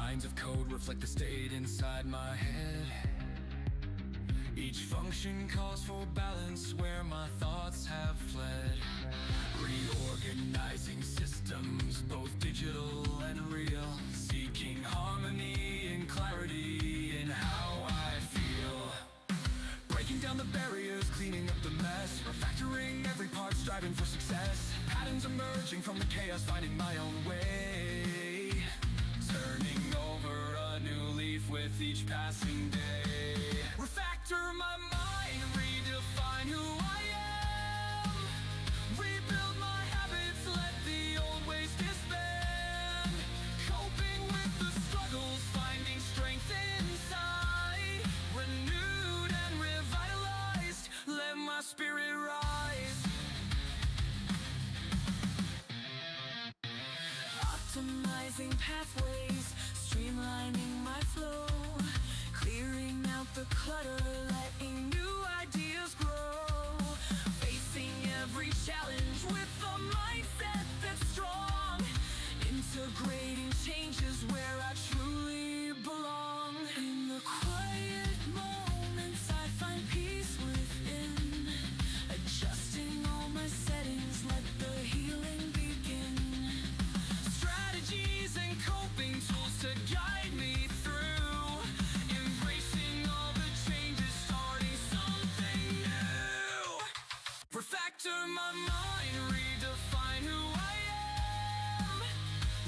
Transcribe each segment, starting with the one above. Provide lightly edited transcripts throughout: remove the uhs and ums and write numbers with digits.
lines of code reflect the state inside my head. Each function calls for balance where my thoughts have fled. Reorganizing systems, both digital and real, seeking harmony and clarity in how I feel. Breaking down the barriers, cleaning up the mess, refactoring every part, striving for success. Patterns emerging from the chaos, finding my own way. Turning over a new leaf with each passing day. Refactor my mind, redefine who I am. Rebuild my habits, let the old ways disband. Coping with the struggles, finding strength inside. Renewed and revitalized, let my spirit rise. Optimizing pathways, streamlining my flow. Clearing out the clutter, letting new ideas grow. Facing every challenge with a mindset that's strong. Integrating changes where I truly belong. In the quiet moments I find peace within. Adjusting all my settings, let the healing begin. Strategies and coping tools to guide me through. Refactor my mind, redefine who I am.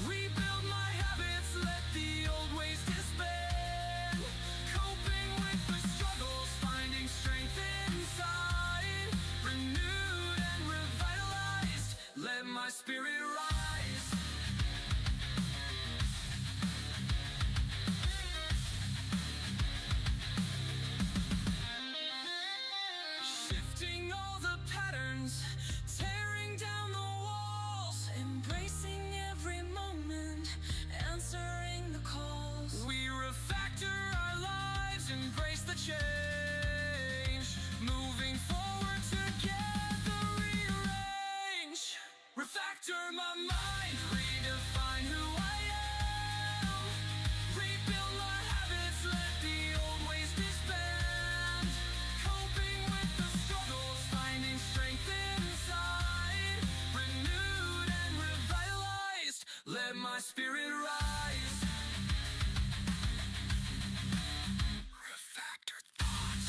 Rebuild my habits, let the old ways disband. Coping with the struggles, finding strength inside. Renewed and revitalized, let my spirit rise. Shifting all the patterns, tearing down the walls, embracing every moment, answering the calls. We refactor our lives, embrace the change. Moving forward together, rearrange. Refactor my mind, redefine who I am. Rebuild my habits, let the old ways disband. Coping with the struggles, finding strength inside. Renewed and revitalized, let my spirit rise. Refactored thoughts.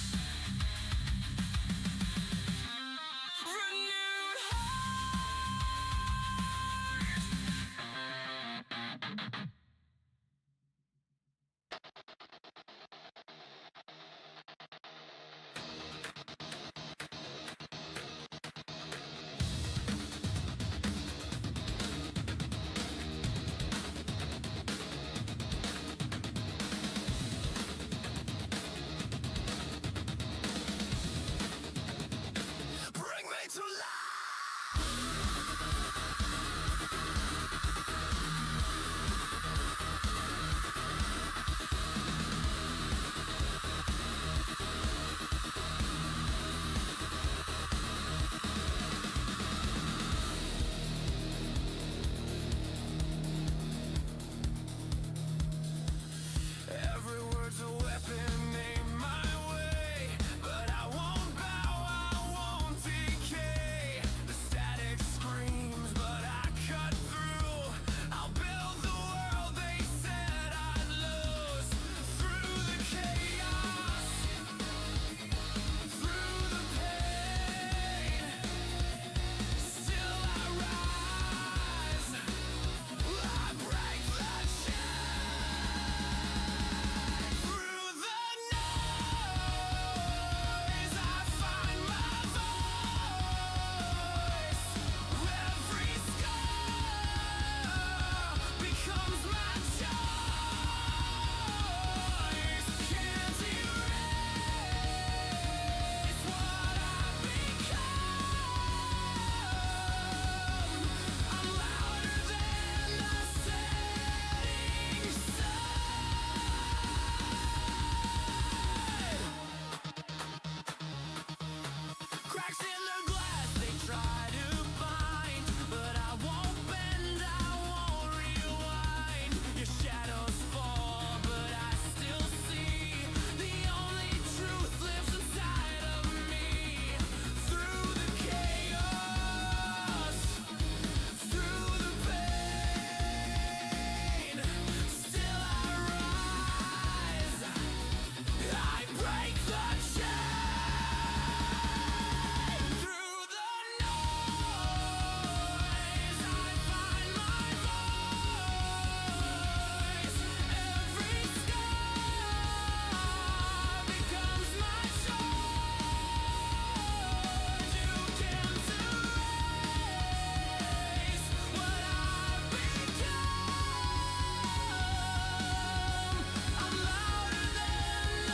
Renewed heart.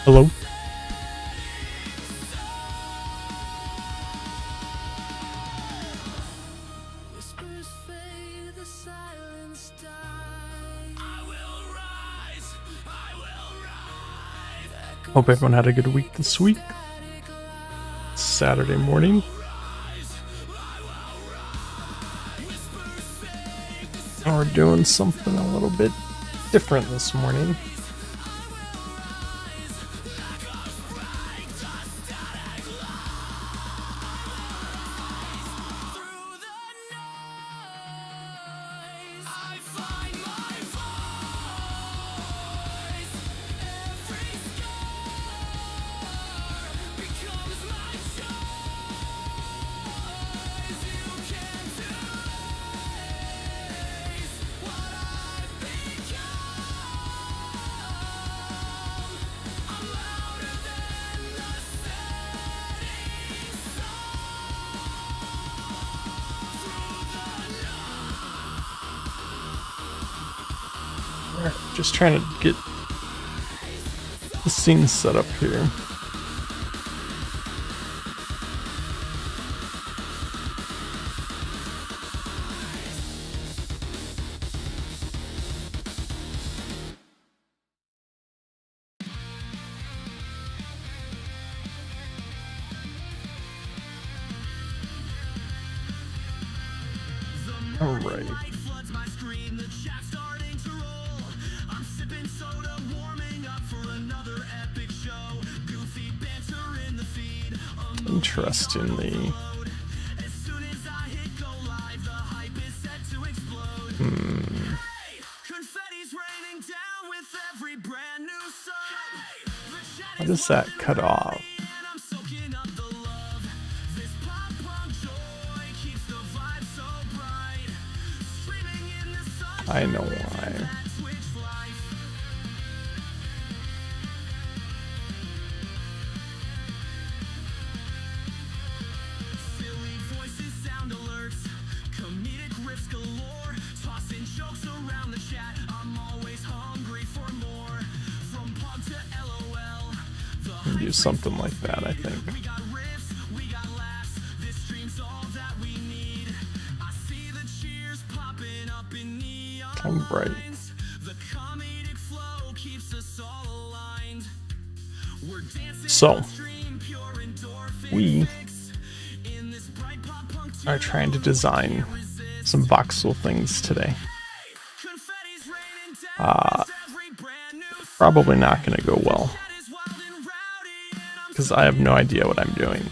Hello? Hope everyone had a good week this week. Saturday morning. And we're doing something a little bit different this morning. Just trying to get the scene set up here. All right. Interestingly, how does that cut off? I know why. Do something like that, I think. I'm bright. So, we are trying to design some voxel things today. Probably not going to go well, because I have no idea what I'm doing.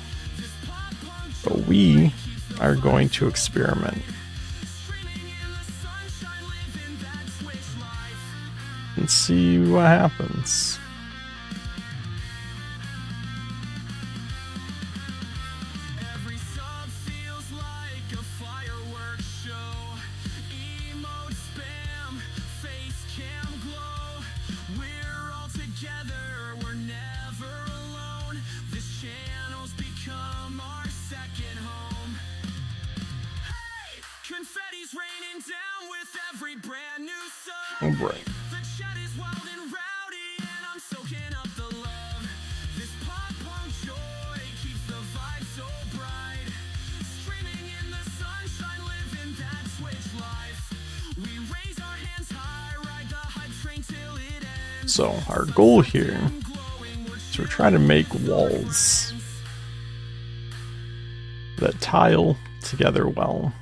But we are going to experiment and see what happens. Oh boy. So our goal here is we're trying to make walls that tile together well.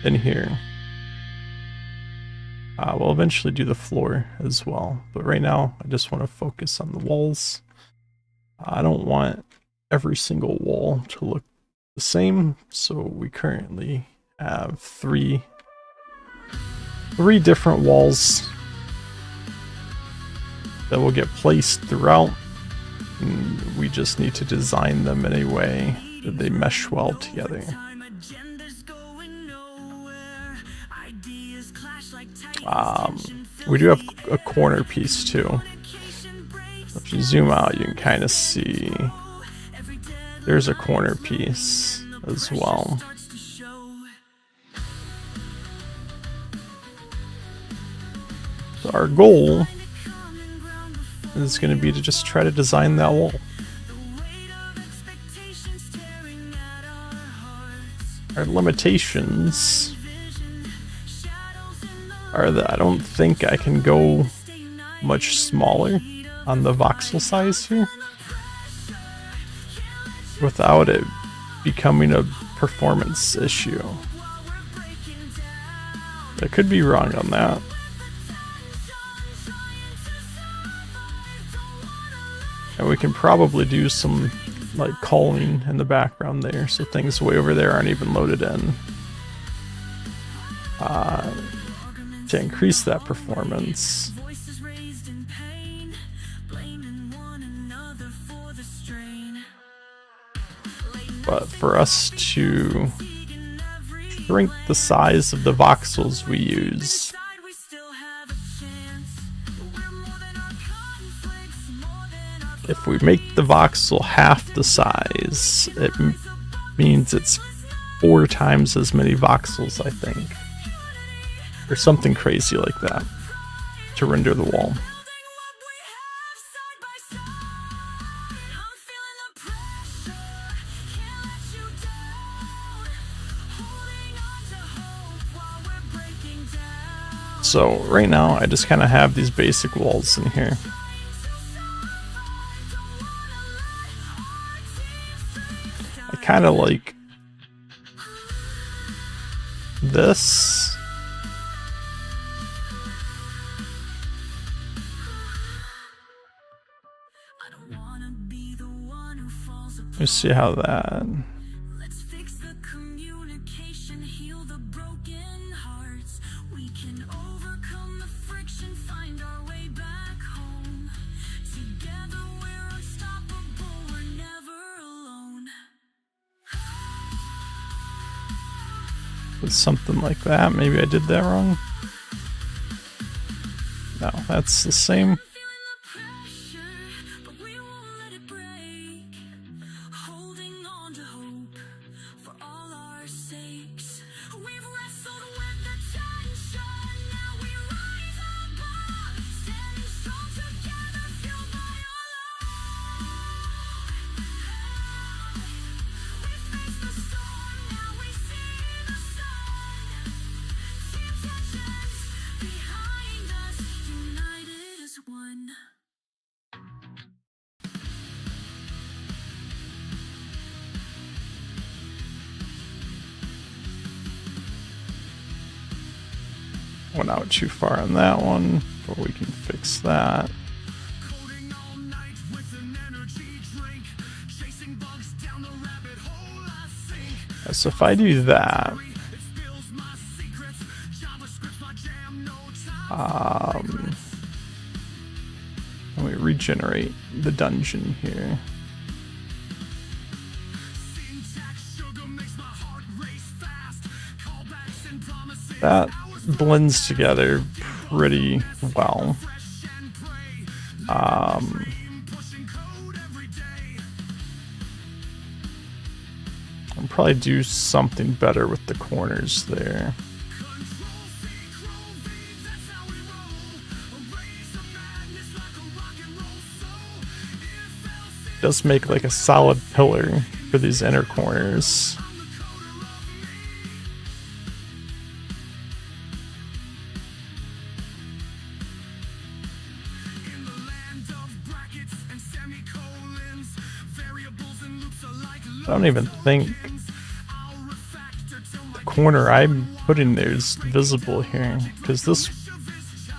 In here. We'll eventually do the floor as well, but right now I just want to focus on the walls. I don't want every single wall to look the same, so we currently have three different walls that will get placed throughout, and we just need to design them in a way that they mesh well together. We do have a corner piece too. If you zoom out, you can kind of see there's a corner piece as well. So our goal is going to be to just try to design that wall. Our limitations are that I don't think I can go much smaller on the voxel size here without it becoming a performance issue. I could be wrong on that. And we can probably do some like calling in the background there, so things way over there aren't even loaded in. To increase that performance. But for us to shrink the size of the voxels we use, if we make the voxel half the size, it means it's 4 times as many voxels, I think. Or something crazy like that to render the wall. So right now I just kind of have these basic walls in here. I kind of like this. Let's see how that. With something like that, maybe I did that wrong. No, that's the same. Went out too far on that one, but we can fix that. So if I do that, and we regenerate the dungeon here. That blends together pretty well. I'll probably do something better with the corners there. Does make like a solid pillar for these inner corners. I don't even think the corner I'm putting there is visible here, because this,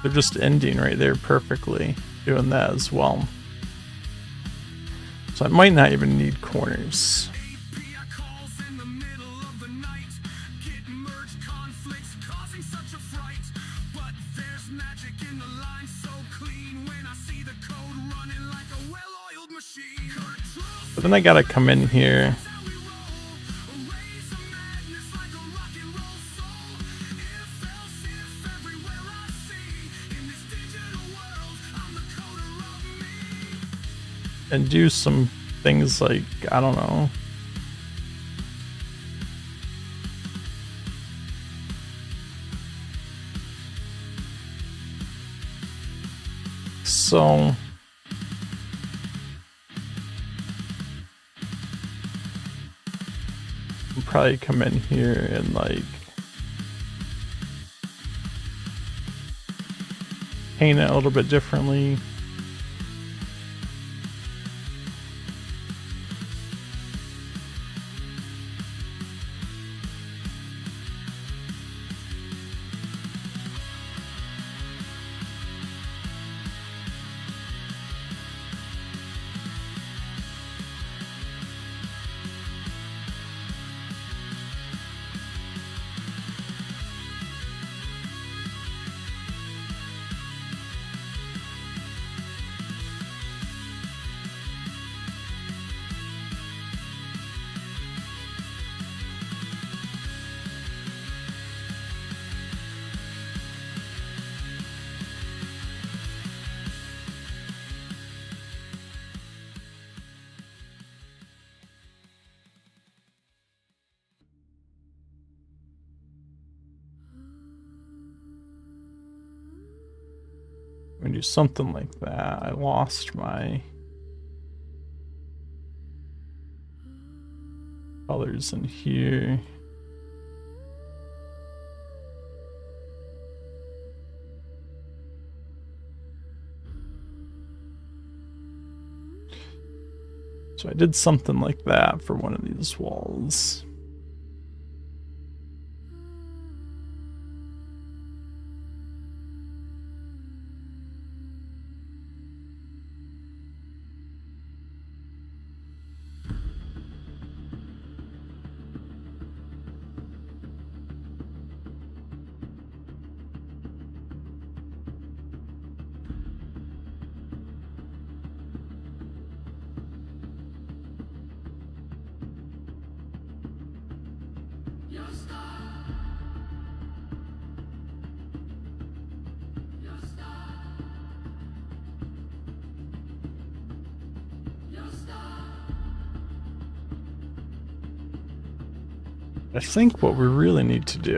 they're just ending right there perfectly, doing that as well. So I might not even need corners. But then I gotta come in here and do some things like, I don't know. So probably come in here and like paint it a little bit differently. I'm gonna do something like that. I lost my colors in here. So I did something like that for one of these walls. I think what we really need to do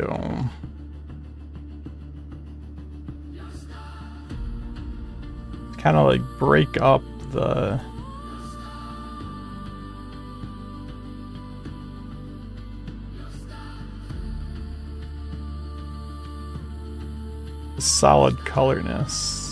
is kind of like break up the solid colorness.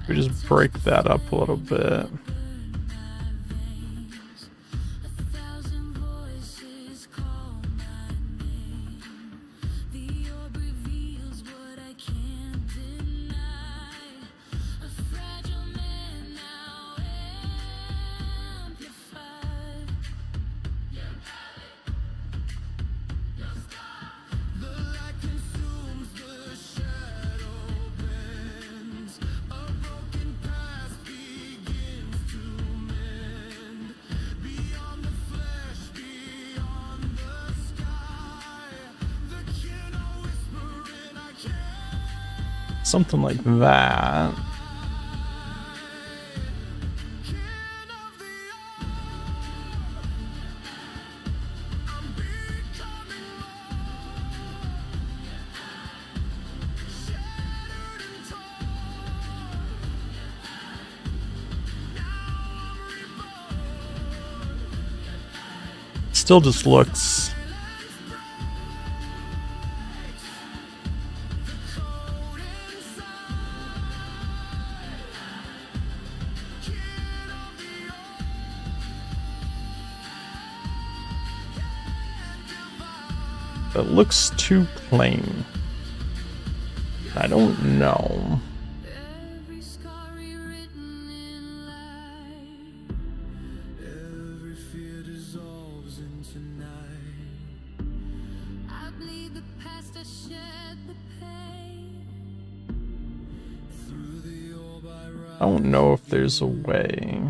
We just break that up a little bit. Something like that. Still just looks it looks too plain. I don't know. I don't know if there's a way.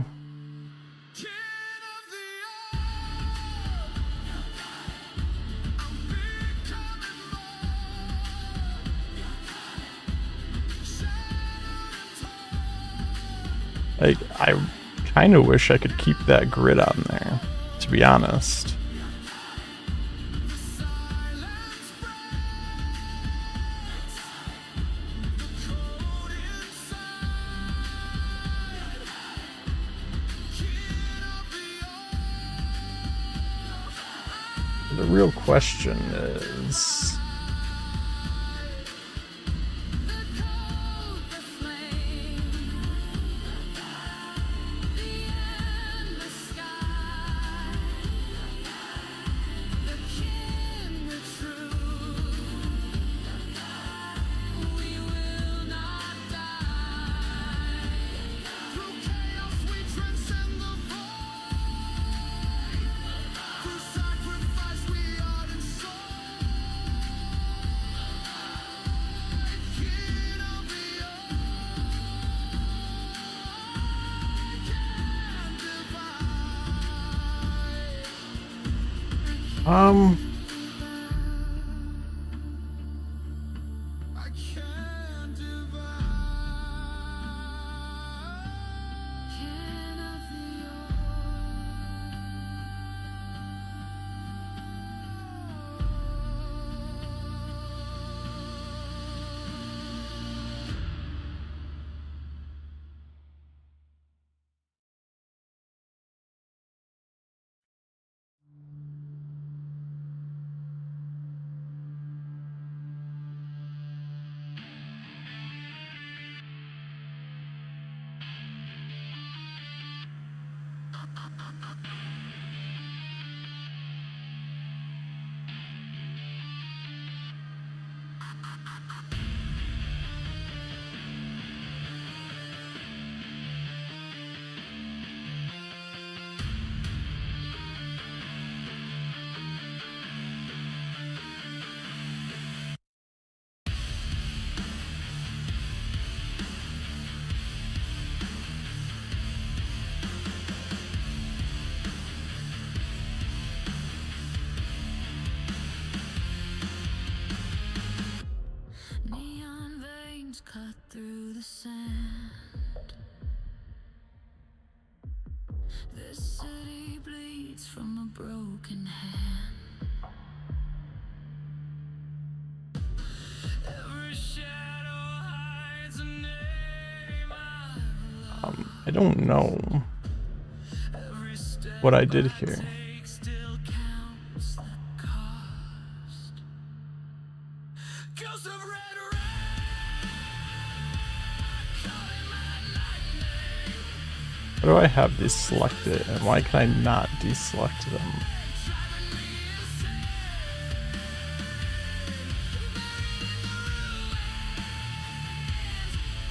I kind of wish I could keep that grid on there, to be honest. The real question is, Neon veins cut through the sand. This city bleeds from a broken hand. Every shadow hides a name I've loved. I don't know Every step what I did here. take still counts the cost. Ghosts of red rain, calling my lightning. Why do I have these selected, and why can I not deselect them? Driving me insane.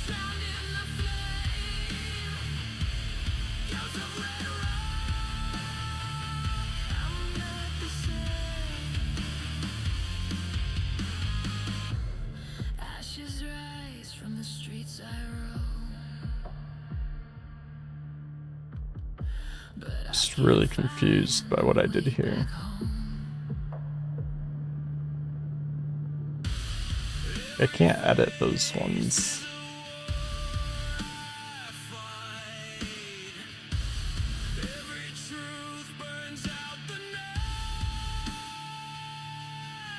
Drowned in the flame. Ghosts of red rain. I'm not the same. Ashes rise from the streets I roam. But I Just really confused by what I did here. I can't edit those ones. every truth burns out the night.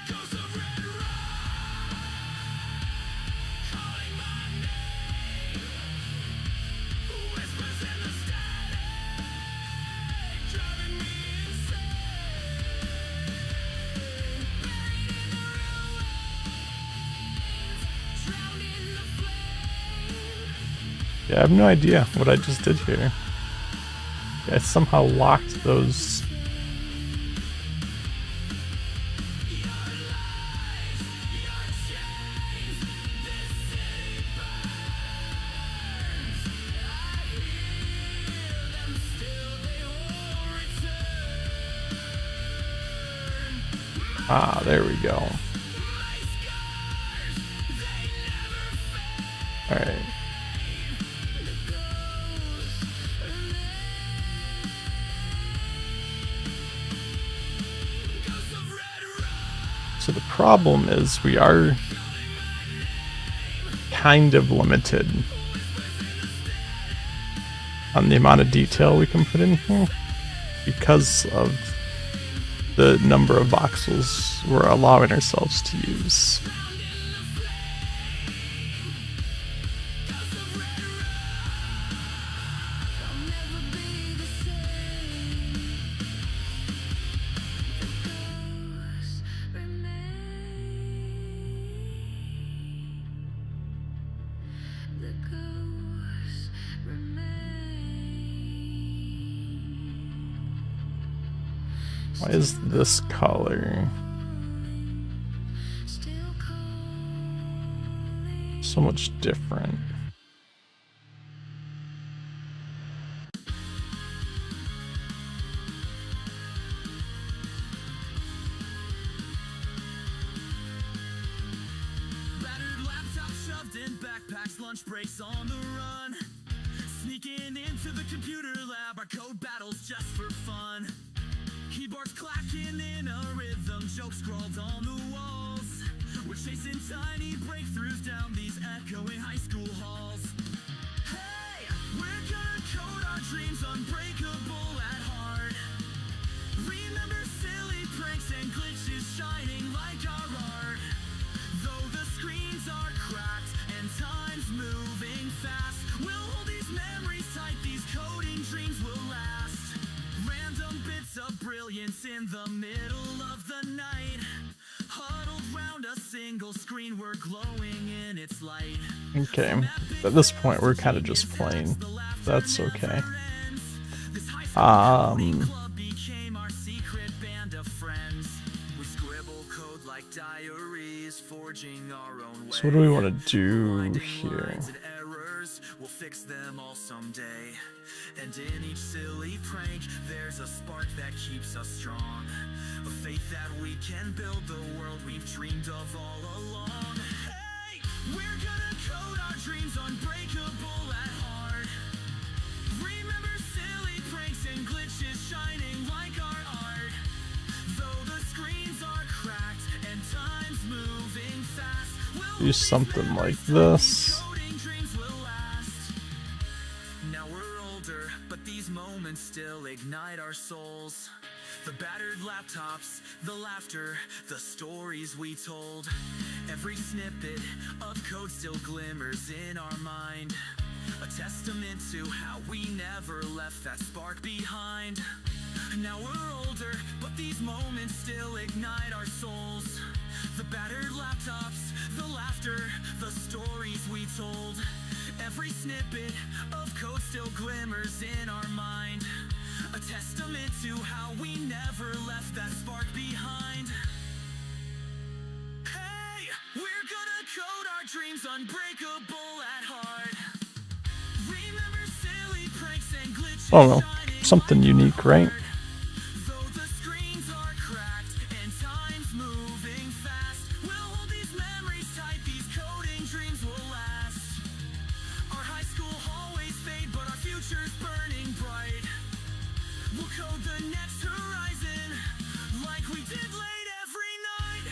Ghosts of red rain, calling my name. Whispers in the static, driving me insane. Buried in the ruins, drowned in the flame. Yeah, I have no idea what I just did here. I somehow locked those. Ah, there we go. Alright. So the problem is we are kind of limited on the amount of detail we can put in here because of the number of voxels we're allowing ourselves to use. Why is this color so much different? Battered laptop shoved in backpacks, lunch breaks on the run. Sneaking into the computer lab, our code battles just for fun. Keyboards clacking in a rhythm, jokes scrawled on the walls. We're chasing tiny breakthroughs down these echoing high school halls. Hey, we're gonna code our dreams unbreakable at heart. Remember silly pranks and glitches shining like our art. Though the screens are cracked and time's moving fast, we'll hold these memories tight, these coding dreams will last. Random bits of brilliance in the middle of the night, huddled round a single screen, we're glowing in its light. Okay, at this point we're kind of just playing. That's okay. So what do we want to do here? We'll fix them all someday. And in each silly prank, there's a spark that keeps us strong. A faith that we can build the world we've dreamed of all along. Hey, we're gonna code our dreams unbreakable at heart. Remember silly pranks and glitches shining like our art. Though the screens are cracked and time's moving fast, we'll Do something like this. Still ignite our souls. The battered laptops, the laughter, the stories we told. Every snippet of code still glimmers in our mind. A testament to how we never left that spark behind. Now we're older, but these moments still ignite our souls. The battered laptops, the laughter, the stories we told. Every snippet of code still glimmers in our mind. A testament to how we never left that spark behind. Hey, we're gonna code our dreams unbreakable at heart. Remember silly pranks and glitches. Oh no, something unique, right? Though the screens are cracked and time's moving fast, we'll hold these memories tight, these coding dreams will last. Our high school hallways fade, but our future's burning bright. We'll code the next horizon like we did late every night.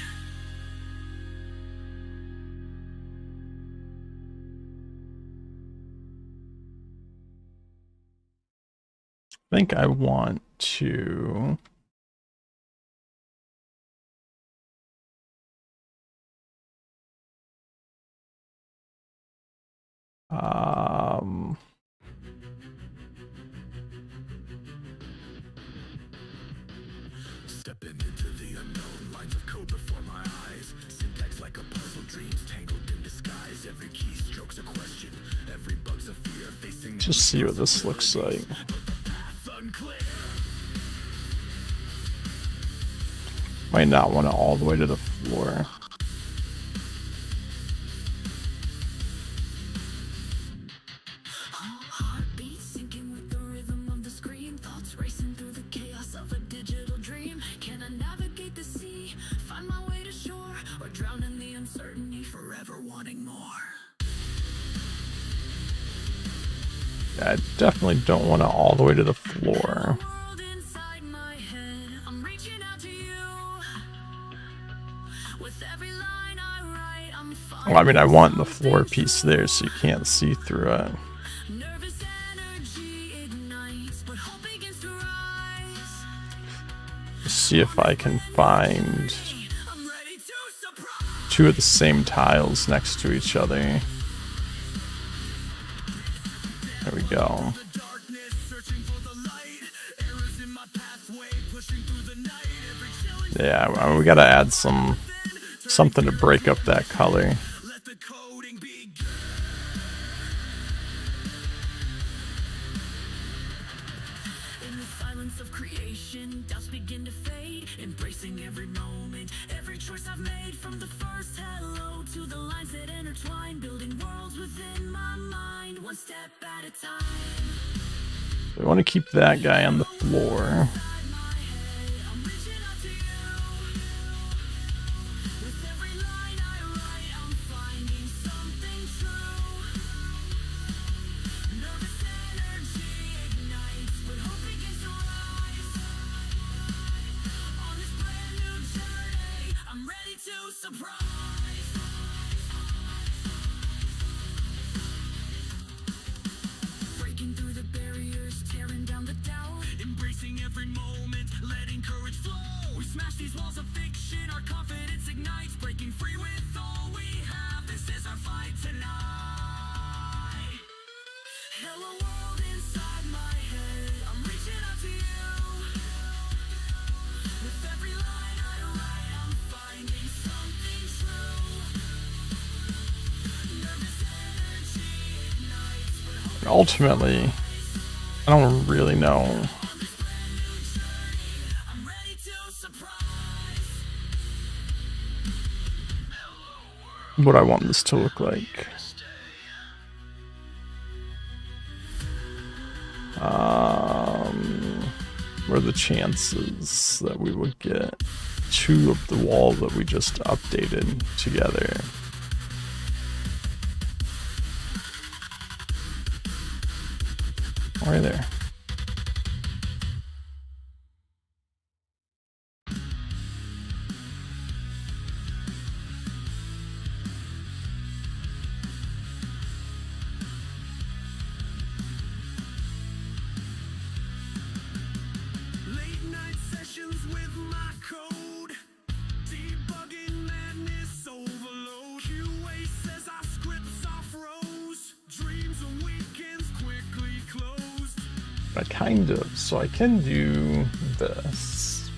I think I want to Stepping into the unknown, lines of code before my eyes. Syntax like a puzzle, dreams tangled in disguise. Every keystroke's a question, every bug's a fear. Facing just see what this looks like. unclear. Might not want it all the way to the floor. Heartbeats syncing with the rhythm of the screen. Thoughts racing through the chaos of a digital dream. Can I navigate the sea, find my way to shore, or drown in the uncertainty, forever wanting more? I definitely don't want it all the way to the floor. World inside my head, I'm reaching out to you. With every line I write, I'm Well, I mean, I want the floor piece there so you can't see through it. nervous energy see if I can find two of the same tiles next to each other. There we go. Yeah, we gotta add something to break up that color. Of creation, doubts begin to fade, embracing every moment, every choice I've made, from the first hello to the lines that intertwine, building worlds within my mind, one step at a time. We want to keep that guy on the floor. Breaking through the barriers, tearing down the doubt, embracing every moment, letting courage flow. We smash these walls of fiction, our confidence ignites, breaking free with all we have. This is our fight tonight. Hello world inside my head, I'm reaching out to you. With every line I write, I'm finding something true. Nervous energy ignites, but hope Ultimately, I don't really know I'm ready to surprise. what I want this to look like. What are the chances that we would get two of the wall that we just updated together? Right there. Late night sessions with my code, debugging madness overload. QA says our scripts off rows, dreams and weekends quickly closed. I kind of, so I can do this.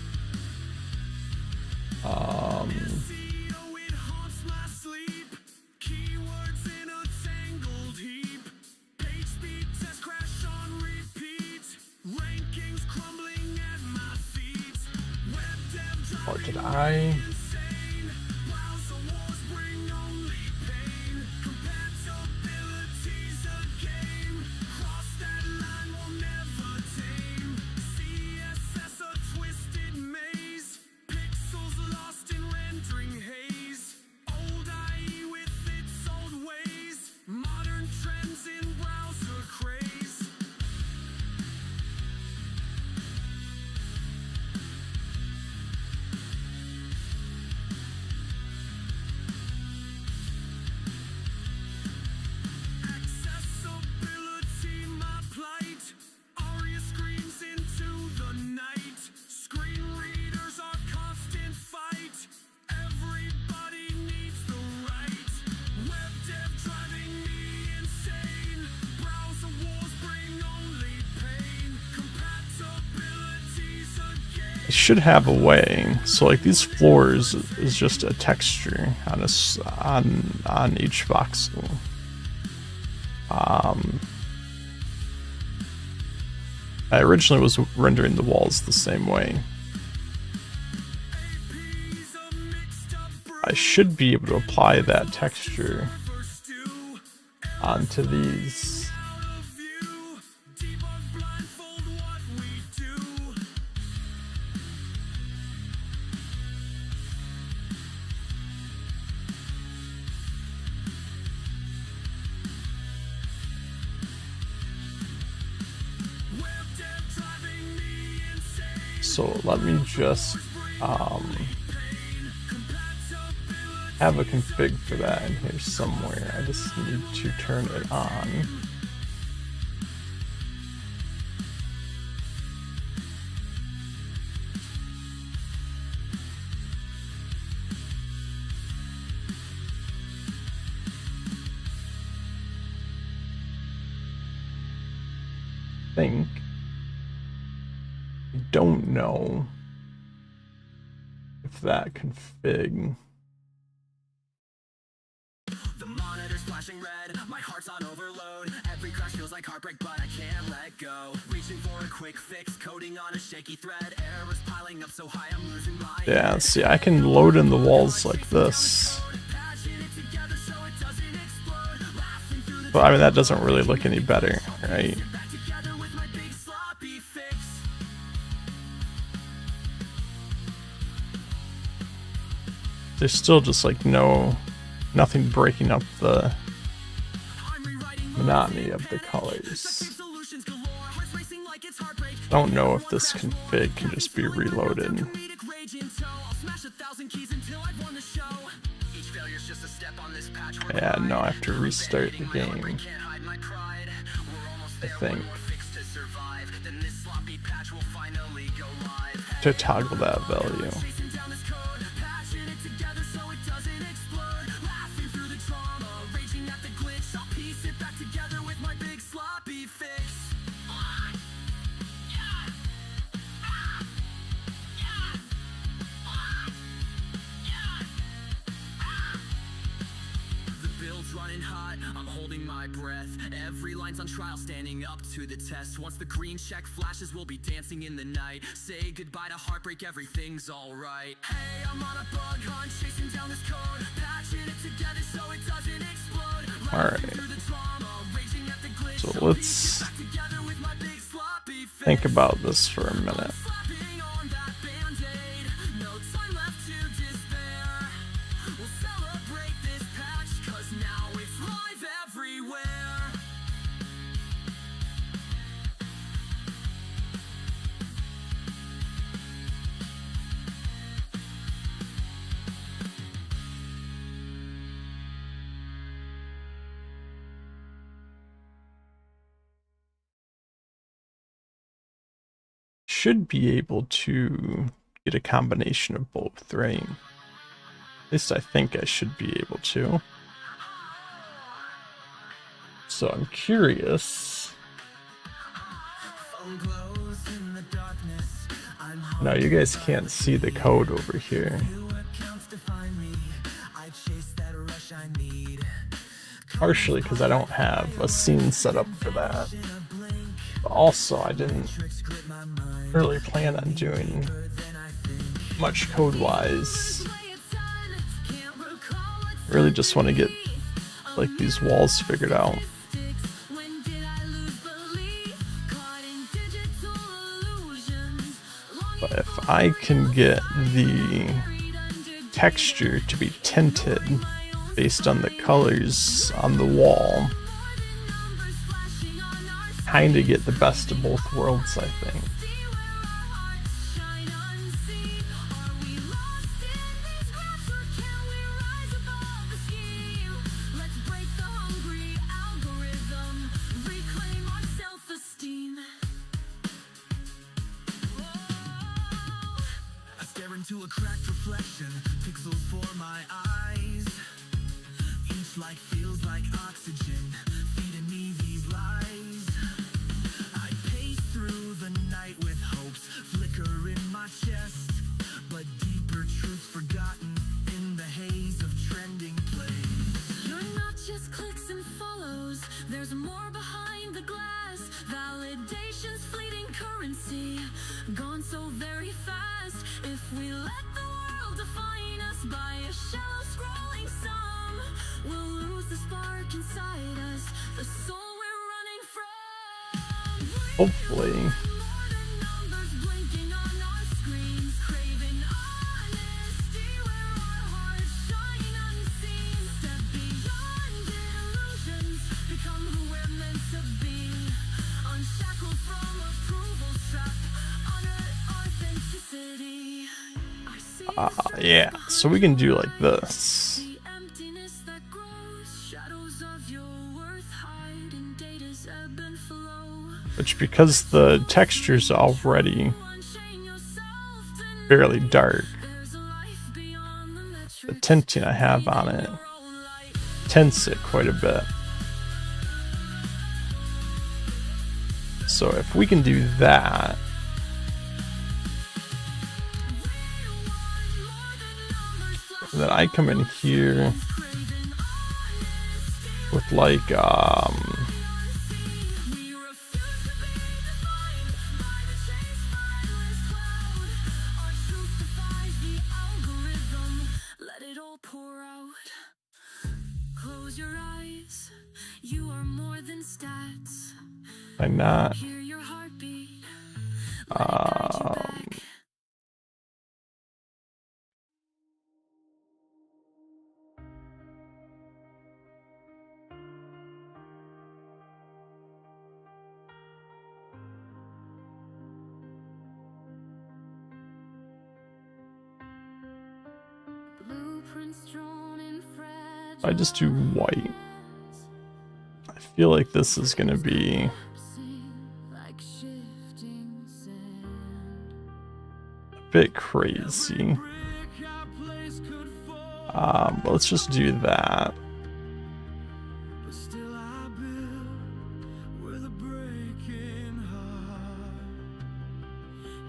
SEO, it haunts my sleep. Keywords in a tangled heap. Page speed test crash on repeat. Rankings crumbling at my feet. Web dev Or driving did I? insane. Browser wars bring only pain. Compatibility's a game. Cross that line, will never tame. CSS a twisted maze. Pixels lost in rendering haze. Old IE with its old ways. Modern trends in browser craze. Accessibility, my plight. Aria screams into the night. Screen readers are constant fight. Everybody needs the right. Web dev driving me insane. Browser wars bring only pain. Compatibility's a I game. should have a way. So like these floors is just a texture on on each voxel. I originally was rendering the walls the same way. AP's a mixed up I should be able to apply that texture stew. onto these. Out of view. Debug blindfold what we do. Web dev driving me insane. So let me just have a config for that in here somewhere. I just need to turn it on. think. I don't know if that config. The monitor's flashing red, my heart's on overload. Every crash feels like heartbreak, but I can't let go. Reaching for a quick fix, coding on a shaky thread. Errors piling up so high, I'm losing my Yeah, see, I can load in the walls like this. But I mean, that doesn't really look any better, right? There's still just like nothing breaking up the monotony of the colors. I don't know if this config can just be reloaded. Yeah, no, I have to restart the game, I think, to toggle that value. I'm holding my breath. Every line's on trial, standing up to the test. Once the green check flashes, we'll be dancing in the night. Say goodbye to heartbreak, everything's alright. Hey, I'm on a bug hunt, chasing down this code, patching it together so it doesn't explode. Alright. So let's think about this for a minute. Should be able to get a combination of both, right? At least I think I should be able to. So I'm curious. No, you guys can't see the code over here. Partially because I don't have a scene set up for that. But also, I didn't really plan on doing much code-wise. Really just want to get like these walls figured out. But if I can get the texture to be tinted based on the colors on the wall, kind of get the best of both worlds, I think. Into a cracked reflection, pixels for my eyes. Each light feels like oxygen, feeding me these lies. I pace through the night with hopes flicker in my chest, but deeper truths forgotten in the haze of trending plays. You're not just clicks and follows, there's more behind the glass. Validation's fleeting currency, gone so very fast. If we let the world define us by a shallow scrolling sum, we'll lose the spark inside us, the soul we're running from. Hopefully. Yeah, so we can do like this. Which, because the texture's already fairly dark, the tinting I have on it tints it quite a bit. So if we can do that, and then I come in here with like let it all pour out. Close your eyes, you are more than stats. why not Hear your heartbeat, let it guide you back. Blueprints drawn in I just do white. I feel like this is gonna be like shifting sand. a bit crazy. But let's just do that.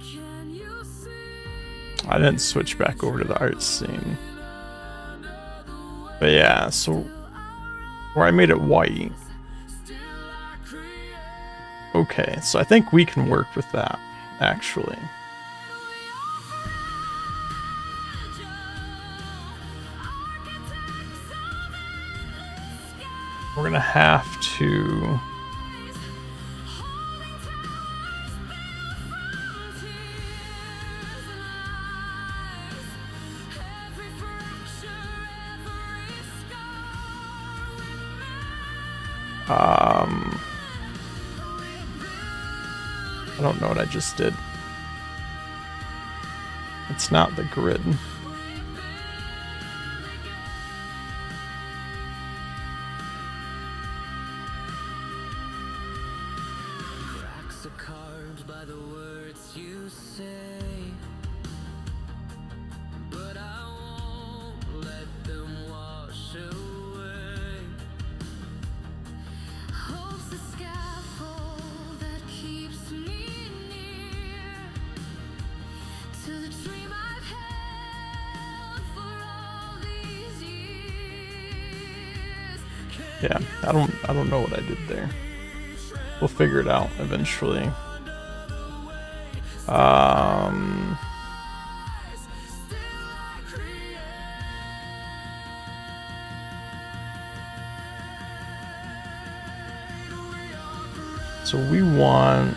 Can you see? I didn't switch back over to the art scene. But yeah, so where I made it white. Okay, so I think we can work with that, actually. We're gonna have to I don't know what I just did. It's not the grid. Cracks are carved by the words you say, but I won't let them wash away. Hope's a scaffold that keeps me near to the dream I've held for all these years. Yeah, I don't know what I did there. We'll figure it out eventually. So we want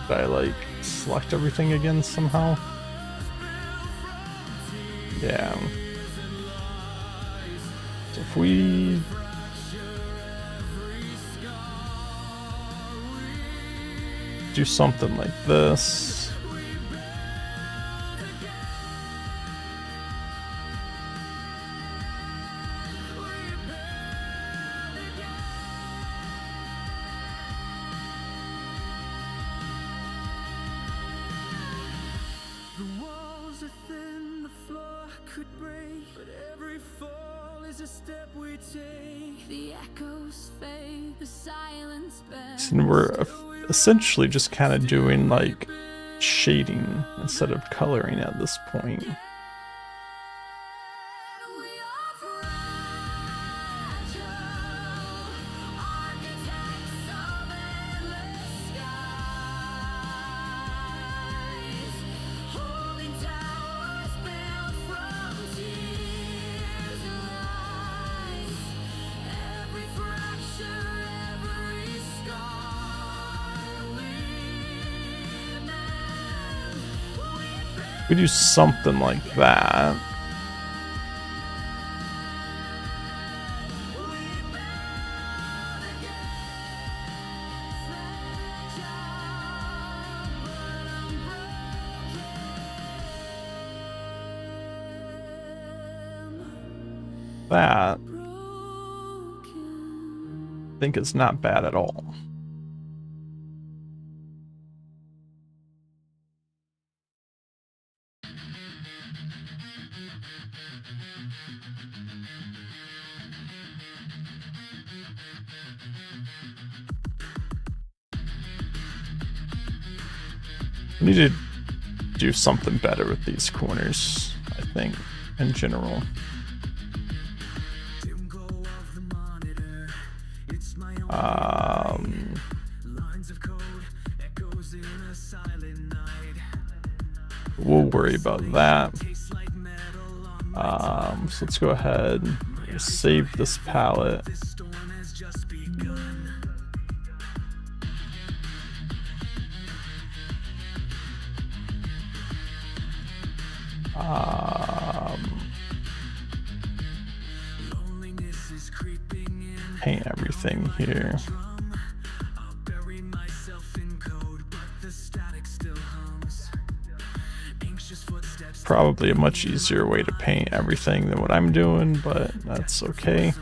did I like select everything again somehow? Yeah. So if we do something like this. The walls are thin, the floor could break, but every fall is a step we take. The echoes fade, the silence bends. And we're essentially just kind of doing like shading instead of coloring at this point. We are fragile, architects of endless skies, holding towers built from tears and lies. Every fracture, every scar we mend. We do something like that. That I think is not bad at all. I need to do something better with these corners, I think, in general. We'll worry about that. So let's go ahead and save this palette. Paint everything here. Probably a much easier way to paint everything than what I'm doing, but that's okay.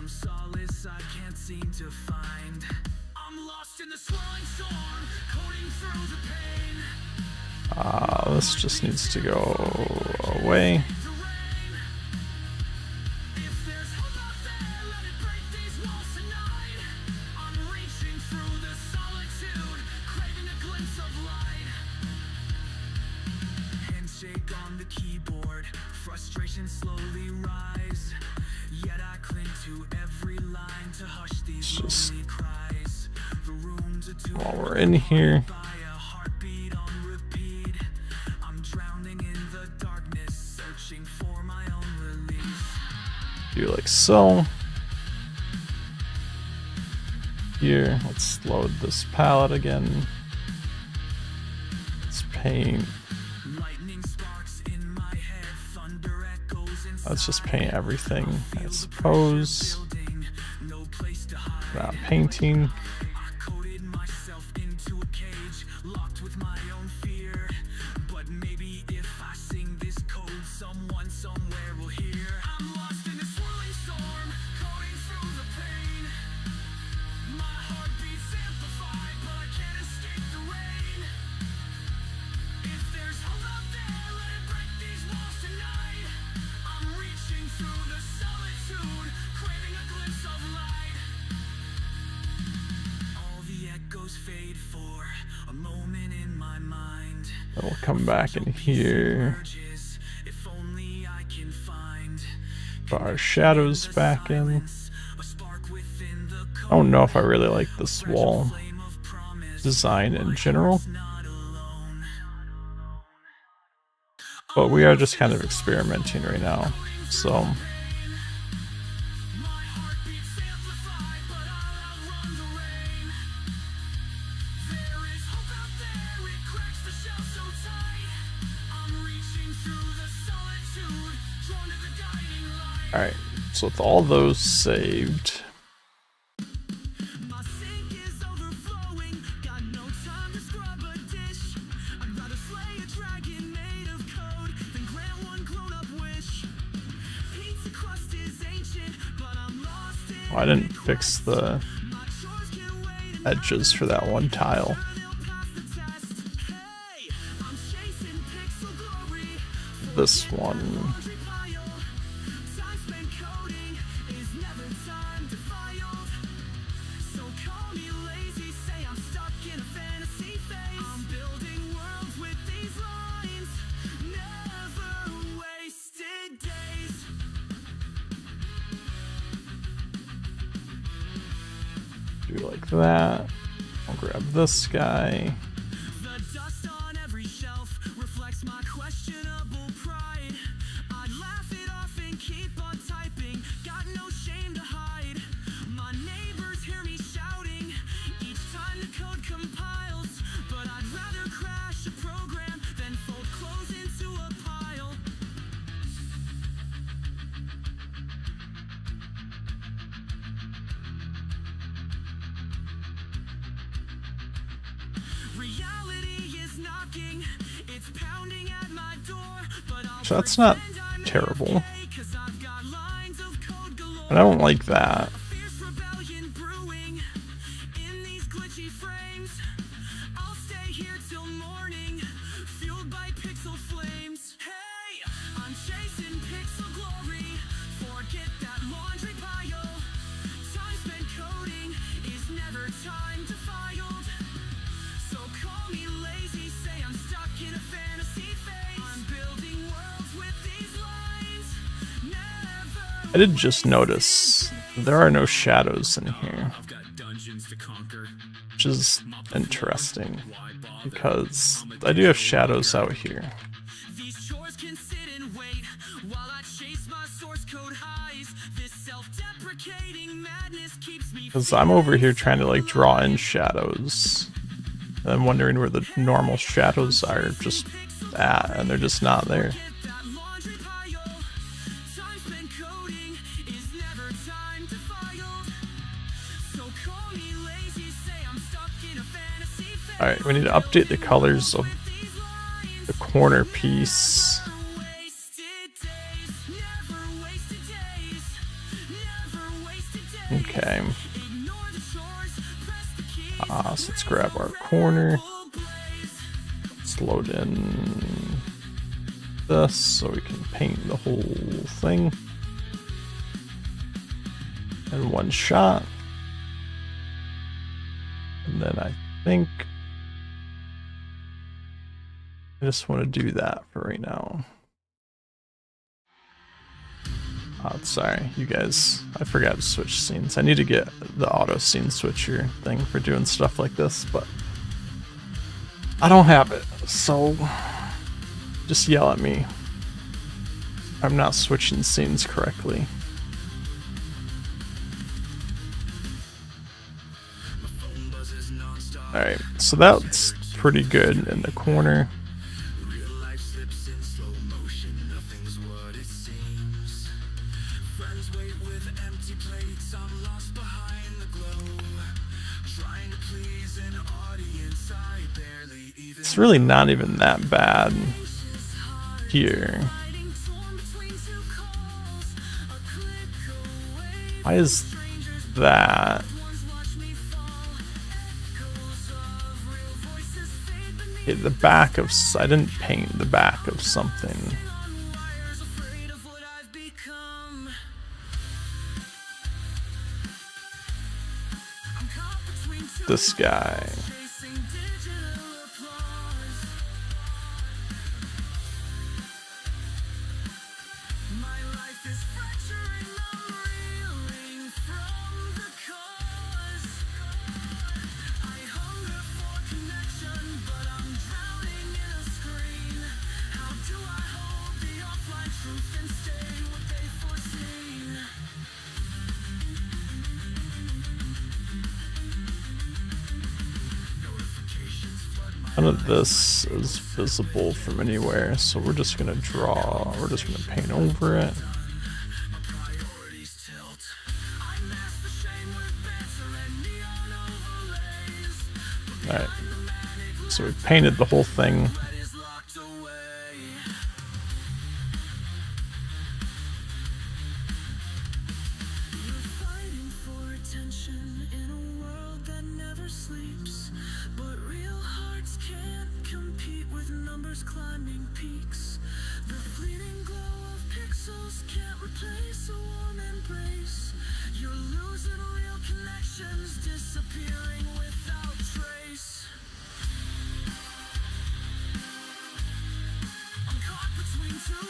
This just needs to go away. It's just while we're in here. Do like so. Here, let's load this palette again. Let's paint. Let's just paint everything, I suppose. Not painting. Then we'll come back in here. Put our shadows back in. I don't know if I really like this wall design in general, but we are just kind of experimenting right now, so alright, so with all those saved, oh, I didn't fix the edges for that one tile. This one. Do like that. I'll grab this guy. So that's not terrible. But I don't like that. Fueled by pixel flames. Hey, I'm chasing pixel I did just notice there are no shadows in here, which is interesting because I do have shadows out here. Because I'm over here trying to like draw in shadows. And I'm wondering where the normal shadows are just at, and they're just not there. Alright, we need to update the colors of the corner piece. Okay. So let's grab our corner. Let's load in this so we can paint the whole thing in one shot. And then I think I just want to do that for right now. Oh, sorry, you guys. I forgot to switch scenes. I need to get the auto scene switcher thing for doing stuff like this, but I don't have it. So just yell at me. I'm not switching scenes correctly. Alright, so that's pretty good in the corner. It's really not even that bad here. Why is that? Okay, the back of... I didn't paint the back of something. This guy. None of this is visible from anywhere, so we're just gonna draw, we're just gonna paint over it. Alright, so we painted the whole thing.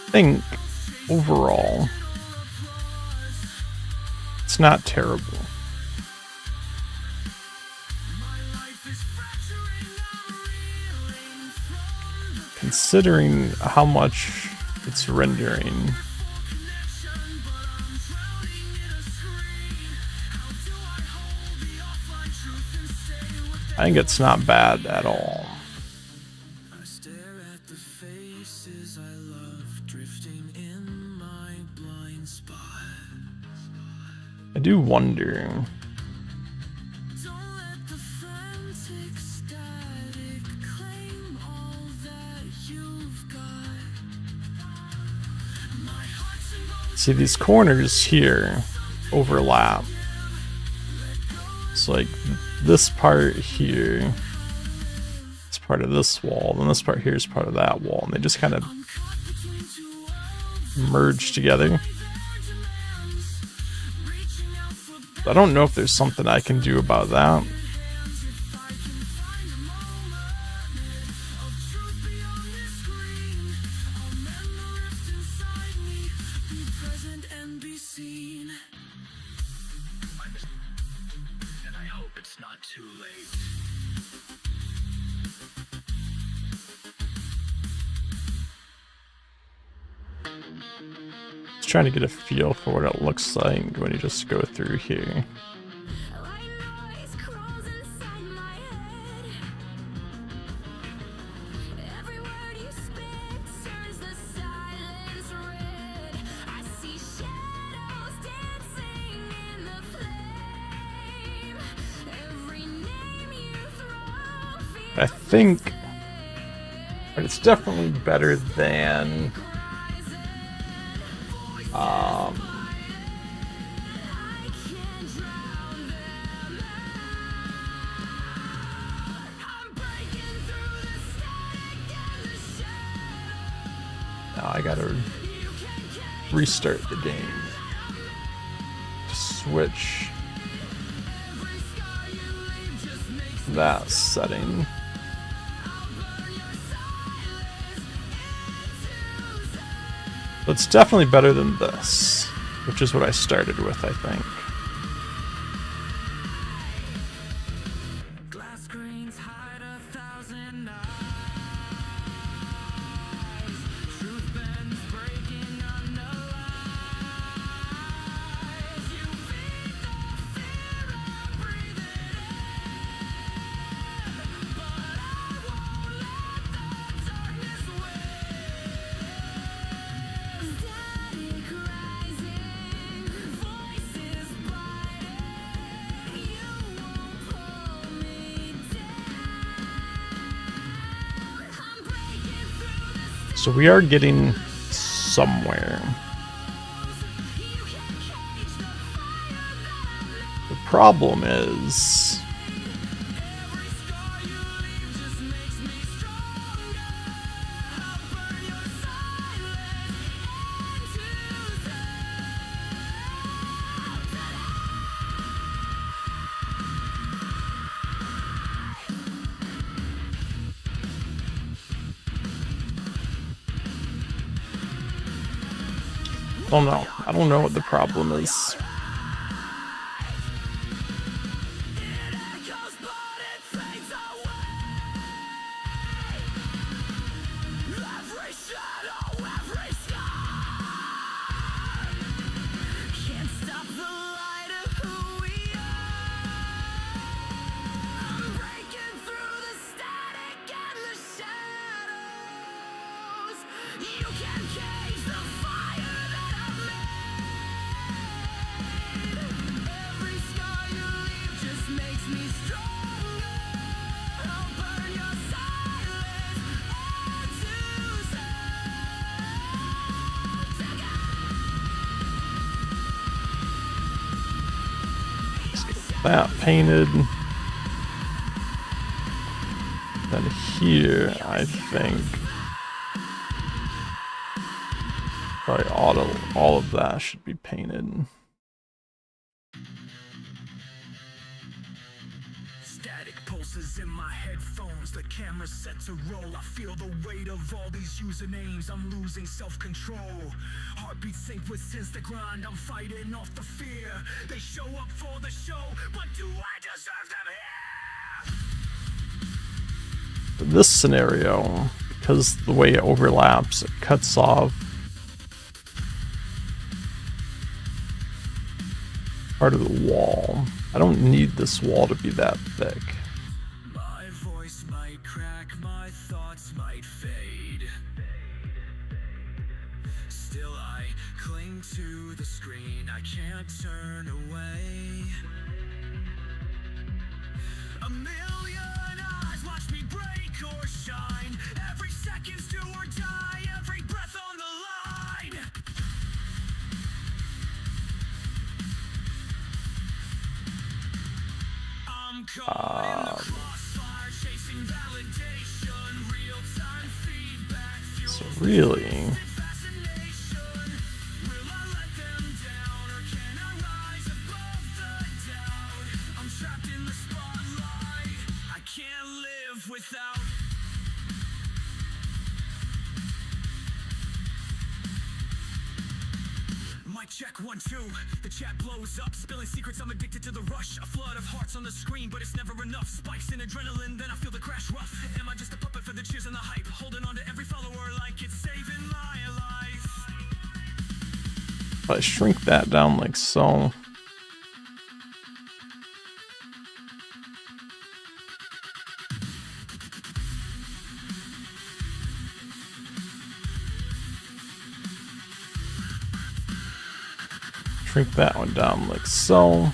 I think overall it's not terrible. Considering how much it's rendering. I think it's not bad at all. I do wonder. See, these corners here overlap. So like this part here is part of this wall, and this part here is part of that wall, and they just kind of merge together. I don't know if there's something I can do about that. NBC. trying to get a feel for what it looks like when you just go through here. White noise crawls inside my head. Every word you spit turns the silence red. I see shadows dancing in the flame. Every name you throw feels I think it's definitely better than I can't drown them out. I'm breaking through the static and the shadows. now I gotta You can catch restart the game to switch every scar you leave just makes that setting. But it's definitely better than this, which is what I started with, I think. Glass screens hide 1,000 eyes. Truth bends breaking under lies. You feed the fear I'm breathing in, but I won't let the darkness win. static rising, voices biting. You won't pull me down. I'm breaking through the So we are getting somewhere. You can't cage the fire that The problem is Every scar you leave just makes me stronger. I'll burn your silence into oh no, I don't know what the problem is. echoes, but it fades away. Every shadow, every scar can't stop the light of who we are. I'm breaking through the static and the shadows. You can't cage the fire that I've made. Every scar you leave just makes me stronger. I'll burn your silence into That painted. Then here, I think probably all of that should be painted. Static pulses in my headphones, the camera's set to roll. I feel the weight of all these usernames, I'm losing self-control. Heartbeat sync with sense the grind, I'm fighting off the fear. They show up for the show, but do I deserve them here? For this scenario, because the way it overlaps, it cuts off part of the wall. I don't need this wall to be that thick. My voice might crack, my thoughts might fade. Still I cling to the screen, I can't turn away. A million eyes watch me break or shine. Every second's do or die, every breath on the line. I'm caught in the crossfire, chasing validation, real-time feedback, So fuels really, fascination. Will I let them down, or can I rise above the doubt? I'm trapped in the spotlight, I can't live without. Mic check 1 2. The chat blows up, spilling secrets. I'm addicted to the rush. A flood of hearts on the screen, but it's never enough. Spikes in adrenaline, then I feel the crash rough. Am I just a puppet for the cheers and the hype? Holding on to every follower like it's saving my life. If I shrink that down like so, shrink that one down like so.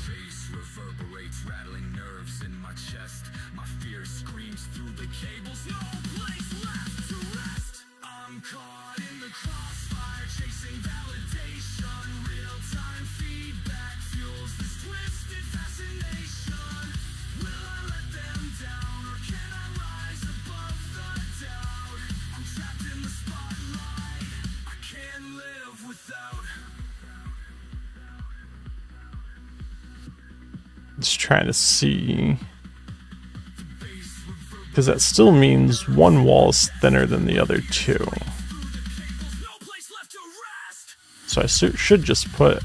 Bass reverberates, rattling nerves in my chest. My fear screams through the cables. No place left to rest. I'm caught in the crossfire, chasing validation. Real-time feedback fuels this twisted fascination. Will I let them down, or can I rise above the doubt? I'm trapped in the spotlight. I can't live without. Just trying to see, because that still means one wall is thinner than the other two. So I should just put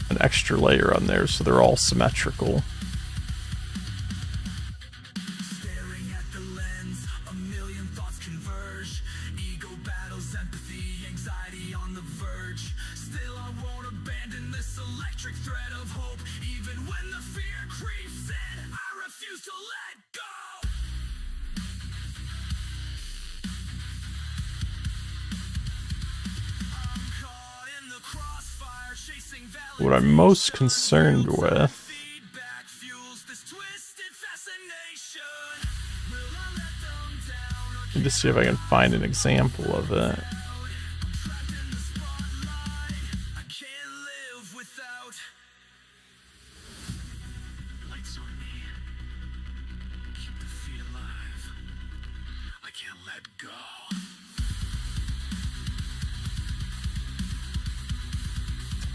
an extra layer on there so they're all symmetrical. Staring at the lens, a million thoughts converge. Ego battles, empathy, anxiety on the verge. Still I won't abandon this electric thread of hope. Even when the fear creeps in, I refuse to let go. I'm caught in the crossfire, chasing validation. What I'm most concerned with Feedback fuels this twisted fascination. Will I let them down, or is to see if I can find an example of it. trapped in the spotlight? I can't live without. Lights on me. Keep the feet alive. I can't let go.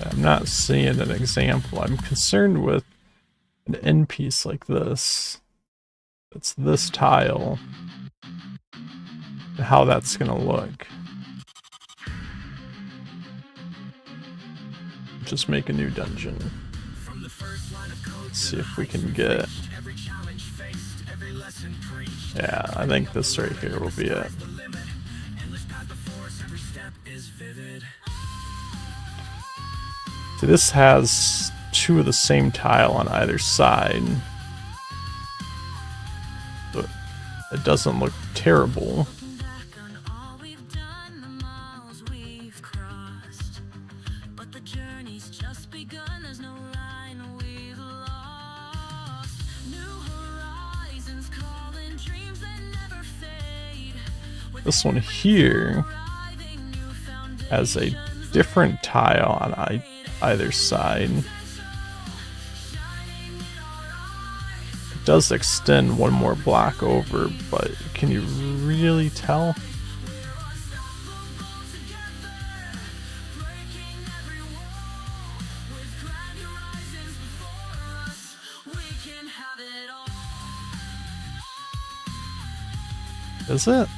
I'm not seeing an example. I'm concerned with an end piece like this. It's this tile. And how that's gonna look. Just make a new dungeon. From the first line of code, Let's see if we can get. every challenge faced, every lesson preached. Yeah, I think this right here will be it. The limit, endless path before us, every step is vivid. See, this has two of the same tile on either side. But it doesn't look terrible. Back on all we've done, the miles we've crossed. But the journey's just begun, there's no line we've lost. New horizons calling, dreams that never fade. With This one here arriving, new has a foundations different tile on either side. shining in our eyes. It does extend one more block over, but can you really tell? We're unstoppable together, breaking every wall. With grand horizons before us, we can have it all. Is it?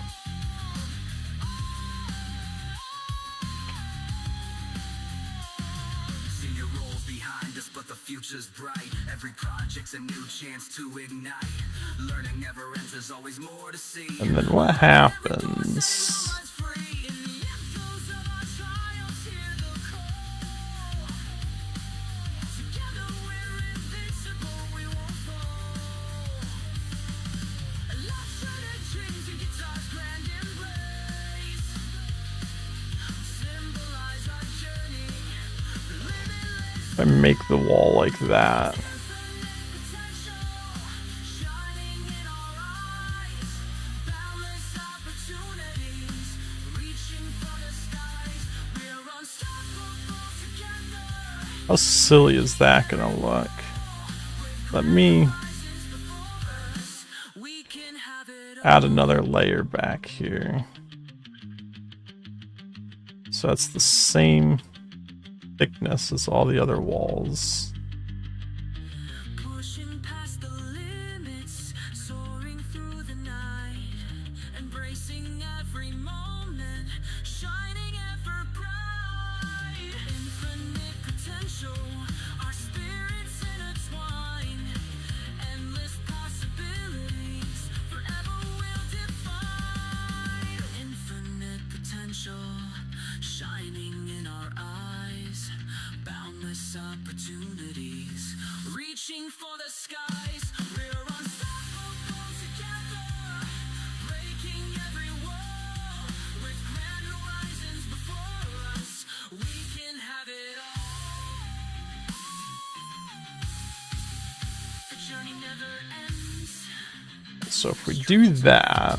Senior roles behind us, but the future's bright. Every project's a new chance to ignite. Learning never ends, there's always more to see. And then what happens? It's free in the echoes of our triumphs, hear the call. Together we're invincible, we won't fall. Let's turn our dreams and guitars grand embrace. Symbolize our journey, living If I make the wall like that, potential, shining in our eyes. Boundless opportunities, reaching for the skies. We're unstoppable together. how silly is that gonna look? Let me We can have it all. add another layer back here. So that's the same thickness as all the other walls. Pushing past the limits, soaring through the night, embracing every moment, shining ever bright. Infinite potential, our spirits intertwine, endless possibilities, forever we'll define. opportunities, reaching for the skies. We're unstoppable together, breaking every wall with grand horizons before us. We can have it all. The journey never ends. So if we do that,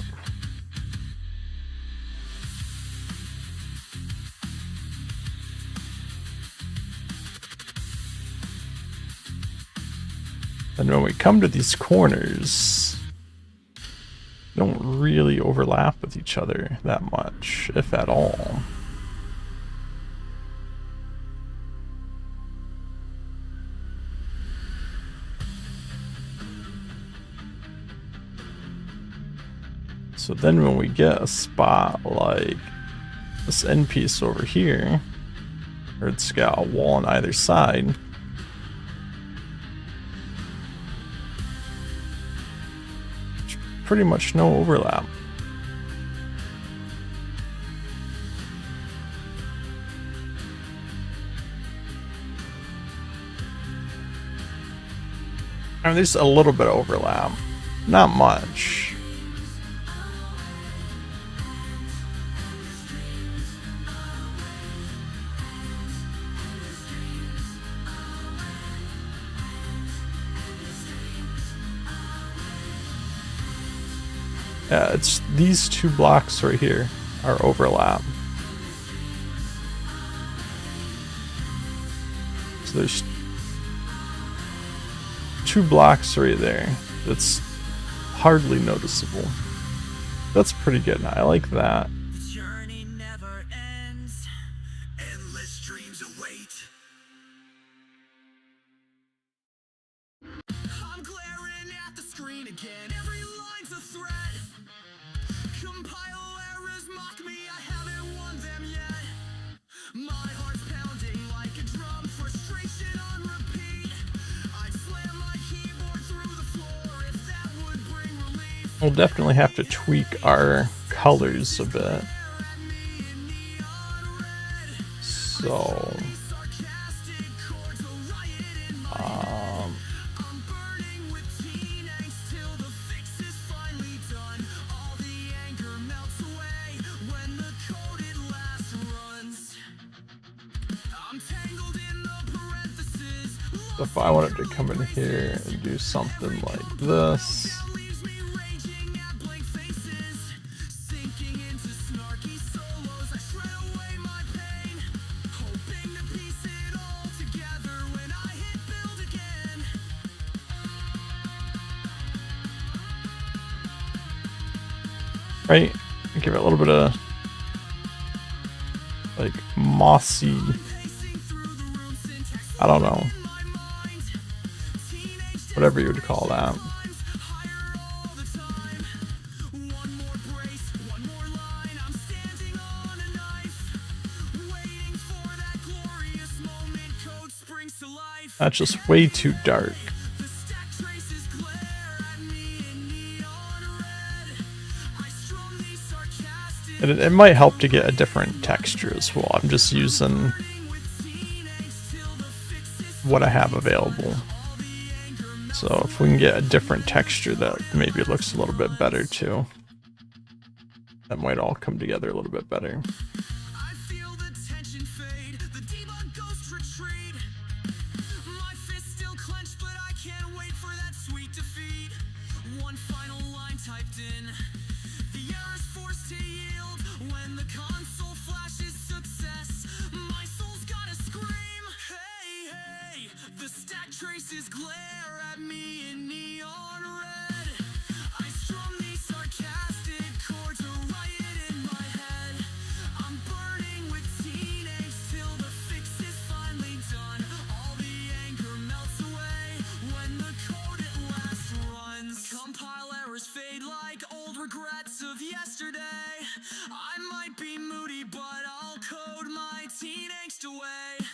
and when we come to these corners, they don't really overlap with each other that much, if at all. So then when we get a spot like this end piece over here, or it's got a wall on either side, there's pretty much no overlap. I mean, there's a little bit of overlap, not much. Yeah, it's these two blocks right here are overlap. So there's 2 blocks right there. That's hardly noticeable. That's pretty good. I like that. The journey never ends. Endless dreams await. I'm glaring at the screen again. Every line's a thread. Compile errors mock me. I haven't won them yet. My heart's pounding like a drum. Frustration on repeat. I'd slam my keyboard through the floor if that would bring relief. We'll definitely have to tweak our colors a bit. So, if I wanted to come in here and do something like this, right? Give it a little bit of like mossy, I don't know, whatever you would call that. That's just way too dark. And it might help to get a different texture as well. I'm just using what I have available. So if we can get a different texture that maybe looks a little bit better too, that might all come together a little bit better. I feel the tension fade, the debug ghost retreat. My fist still clenched, but I can't wait for that sweet defeat. One final line typed in, the error's forced to yield when the console flashes success. My soul's gotta scream, hey, hey, the stack traces glare at me in neon red. I strum these sarcastic chords, a riot in my head. I'm burning with teenage till the fix is finally done. All the anger melts away when the code at last runs. Compile errors fade like old regrets of yesterday. I might be moody, but I'll code my teen angst away.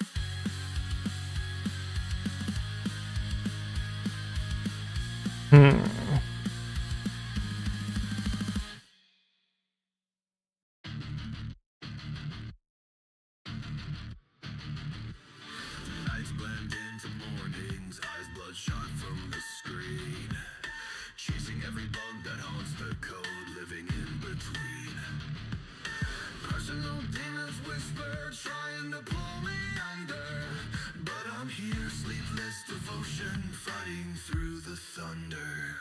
from the screen, chasing every bug that haunts the code, living in between. Personal demons whisper, trying to pull me under, but I'm here, sleepless devotion, fighting through the thunder.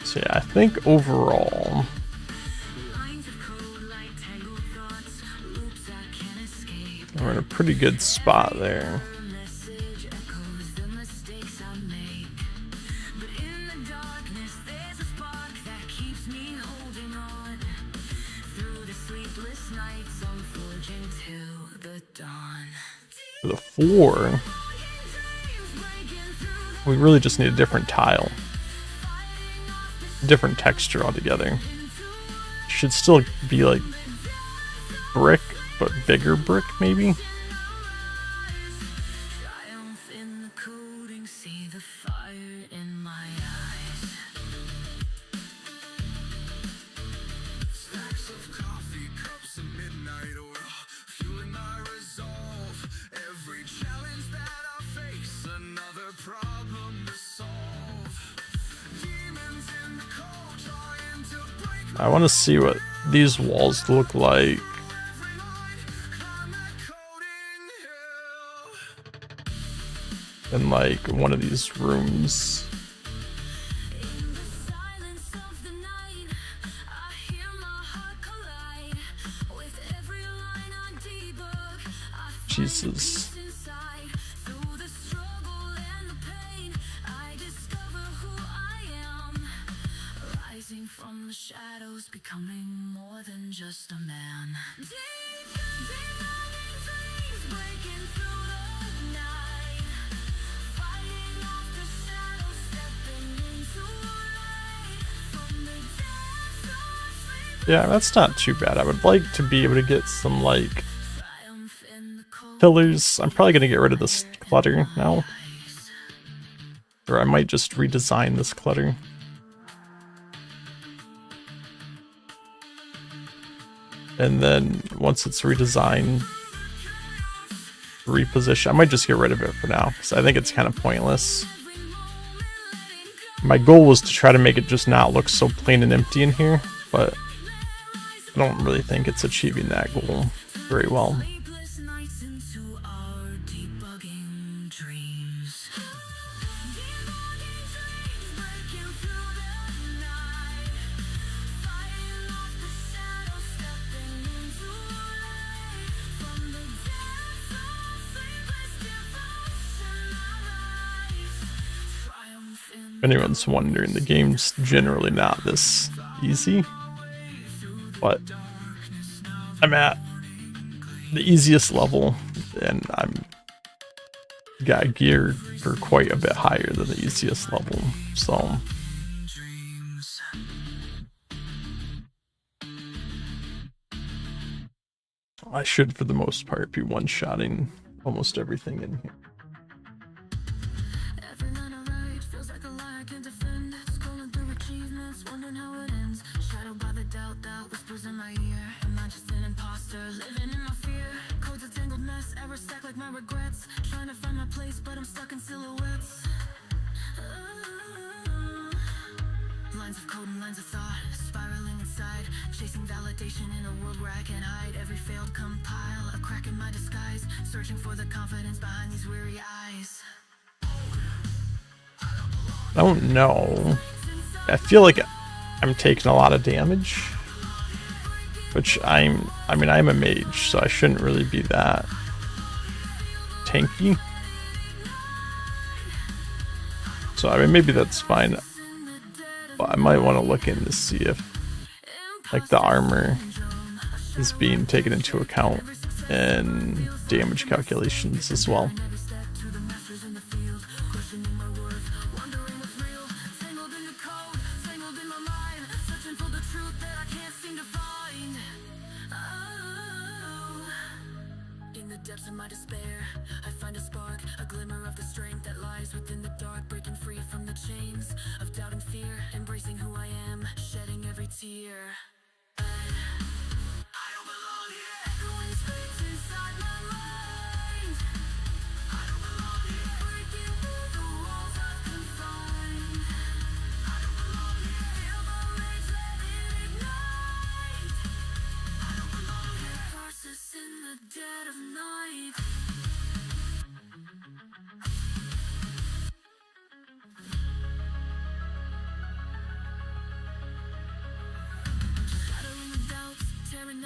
So yeah, I think overall, we're in a pretty good spot there. For the 4, we really just need a different tile. Different texture altogether. Should still be like brick, but bigger brick maybe? I want to see what these walls look like. In like one of these rooms. Jesus. From the shadows, becoming more than just a man. Breaking through the night, fighting off the shadows, stepping into light. From the depths of sleep, Yeah, that's not too bad. I would like to be able to get some like pillars. I'm probably gonna get rid of this clutter now. Or I might just redesign this clutter. And then once it's redesigned, reposition. I might just get rid of it for now because I think it's kind of pointless. My goal was to try to make it just not look so plain and empty in here, but I don't really think it's achieving that goal very well. sleepless nights into our debugging dreams. Debugging dreams, breaking through the night, fighting off the shadows, stepping into light. From the depths of sleepless devotion, I rise. Triumph in If anyone's wondering, the game's generally not this easy, but I'm at the easiest level and I'm got geared for quite a bit higher than the easiest level, so Dreams. I should for the most part be one-shotting almost everything in here. every line I write feels like a lie I can't defend. Scrolling through achievements, wondering how it ends. Shadowed by the doubt that whispers in my ear. Am I just an imposter, living in my fear? Code's a tangled mess, errors stack like my regrets. Trying to find my place, but I'm stuck in silhouettes. Lines of code and lines of thought, spiraling inside, chasing validation in a world where I can't hide. Every failed compile, a crack in my disguise, searching for the confidence behind these weary eyes. I don't know. I feel like I'm taking a lot of damage, which I'm a mage, so I shouldn't really be that tanky. So I mean, maybe that's fine. But I might want to look in to see if like the armor is being taken into account in damage calculations as well. In the depths of my despair, I find a spark, a glimmer of the strength that lies within the dark, breaking free from the chains of doubt and fear, embracing who I am, shedding every tear. I don't belong here. Echoing screams inside my mind. I don't belong here.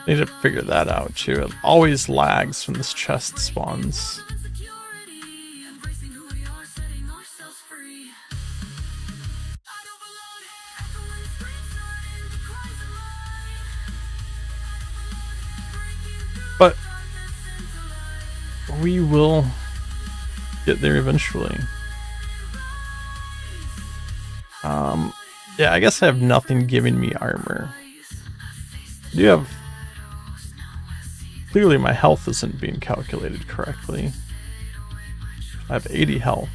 Need to figure that out too. It always lags when this chest spawns. But we will get there eventually. Yeah, I guess I have nothing giving me armor. I do have... Clearly my health isn't being calculated correctly. I have 80 health.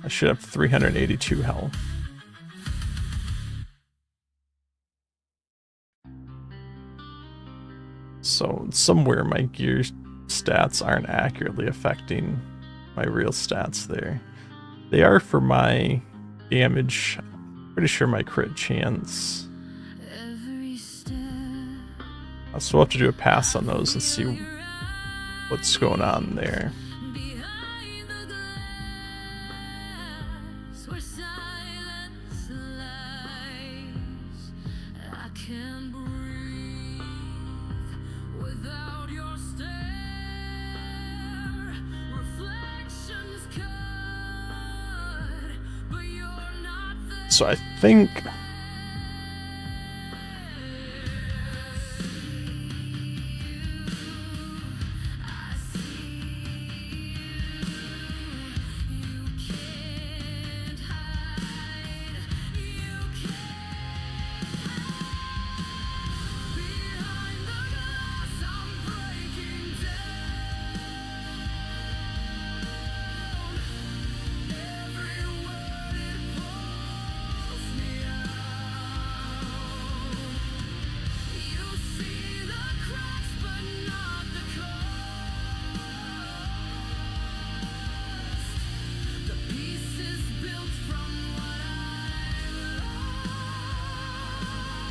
I should have 382 health. So somewhere my gear stats aren't accurately affecting my real stats there. They are for my damage. Pretty sure my crit chance. So we'll have to do a pass on those and see what's going on there. So I think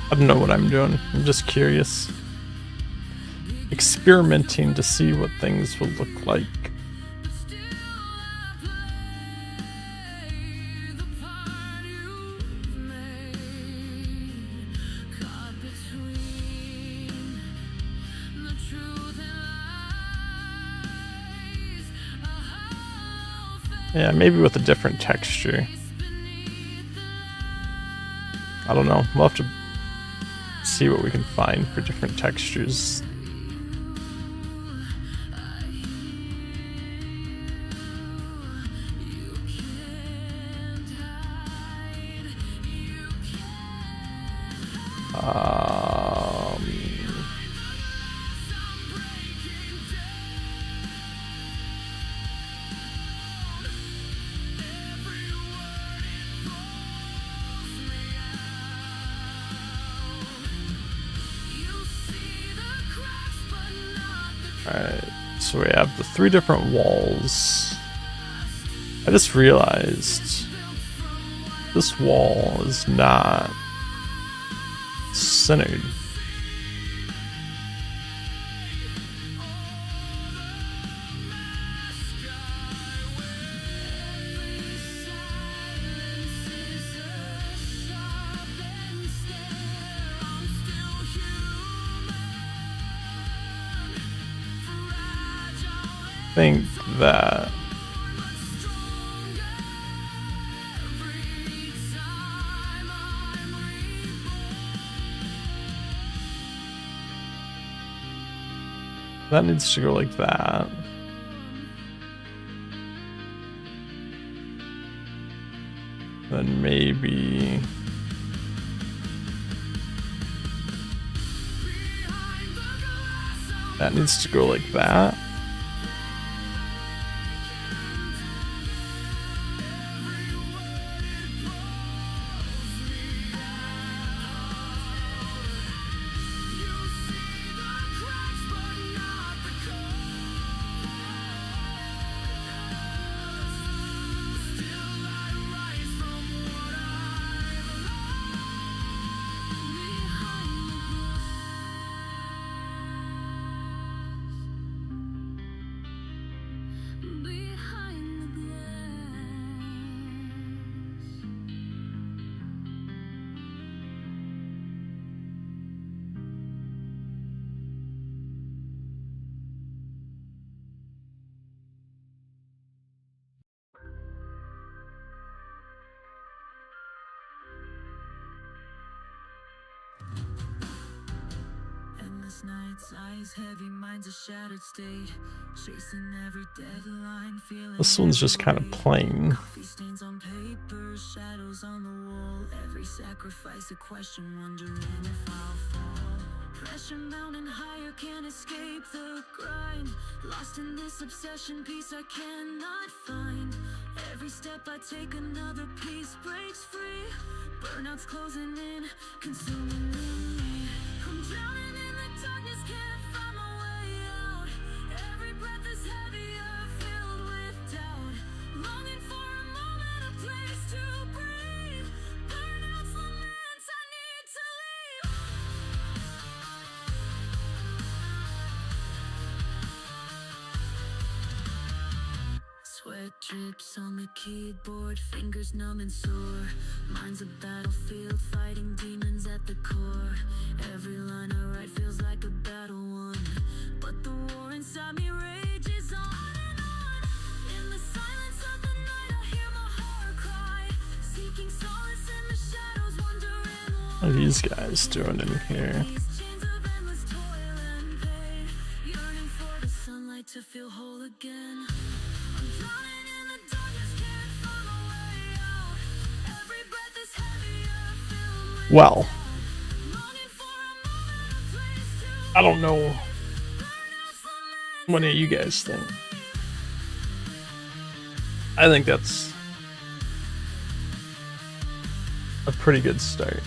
I don't know what I'm doing. I'm just curious. Experimenting to see what things will look like. Yeah, maybe with a different texture. I don't know. We'll have to see what we can find for different textures. Alright, so we have the 3 different walls. I just realized this wall is not centered. I think that needs to go like that. Then maybe that needs to go like that. sleepless nights, eyes heavy, mind's a shattered state. Chasing every deadline, feeling This one's just kind of plain. coffee stains on paper, shadows on the wall. Every sacrifice a question, wondering if I'll fall. Pressure mounting higher, can't escape the grind. Lost in this obsession, peace I cannot find. Every step I take, another piece breaks free. Burnout's closing in, consuming me. I'm drowning in the darkness, can't find my way out. Every breath is heavier, filled with doubt. Longing for a moment, a place to breathe. Burnout's laments, I need to leave. Sweat drips on the keyboard, fingers numb and sore. Mind's a battlefield, fighting demons at the core. Every line I write feels like a battle won, but the war inside me rages on and on. In the silence of the night I hear my heart cry, seeking solace in the shadows, wondering What are these guys doing in here? these chains of endless toil and pain. Yearning for the sunlight to feel whole again. I'm drowning in the darkness, can't find my way out. Every breath is heavier, filled with Well, longing for a moment, a place to I don't know burnout's laments. what do you guys think. I think that's a pretty good start.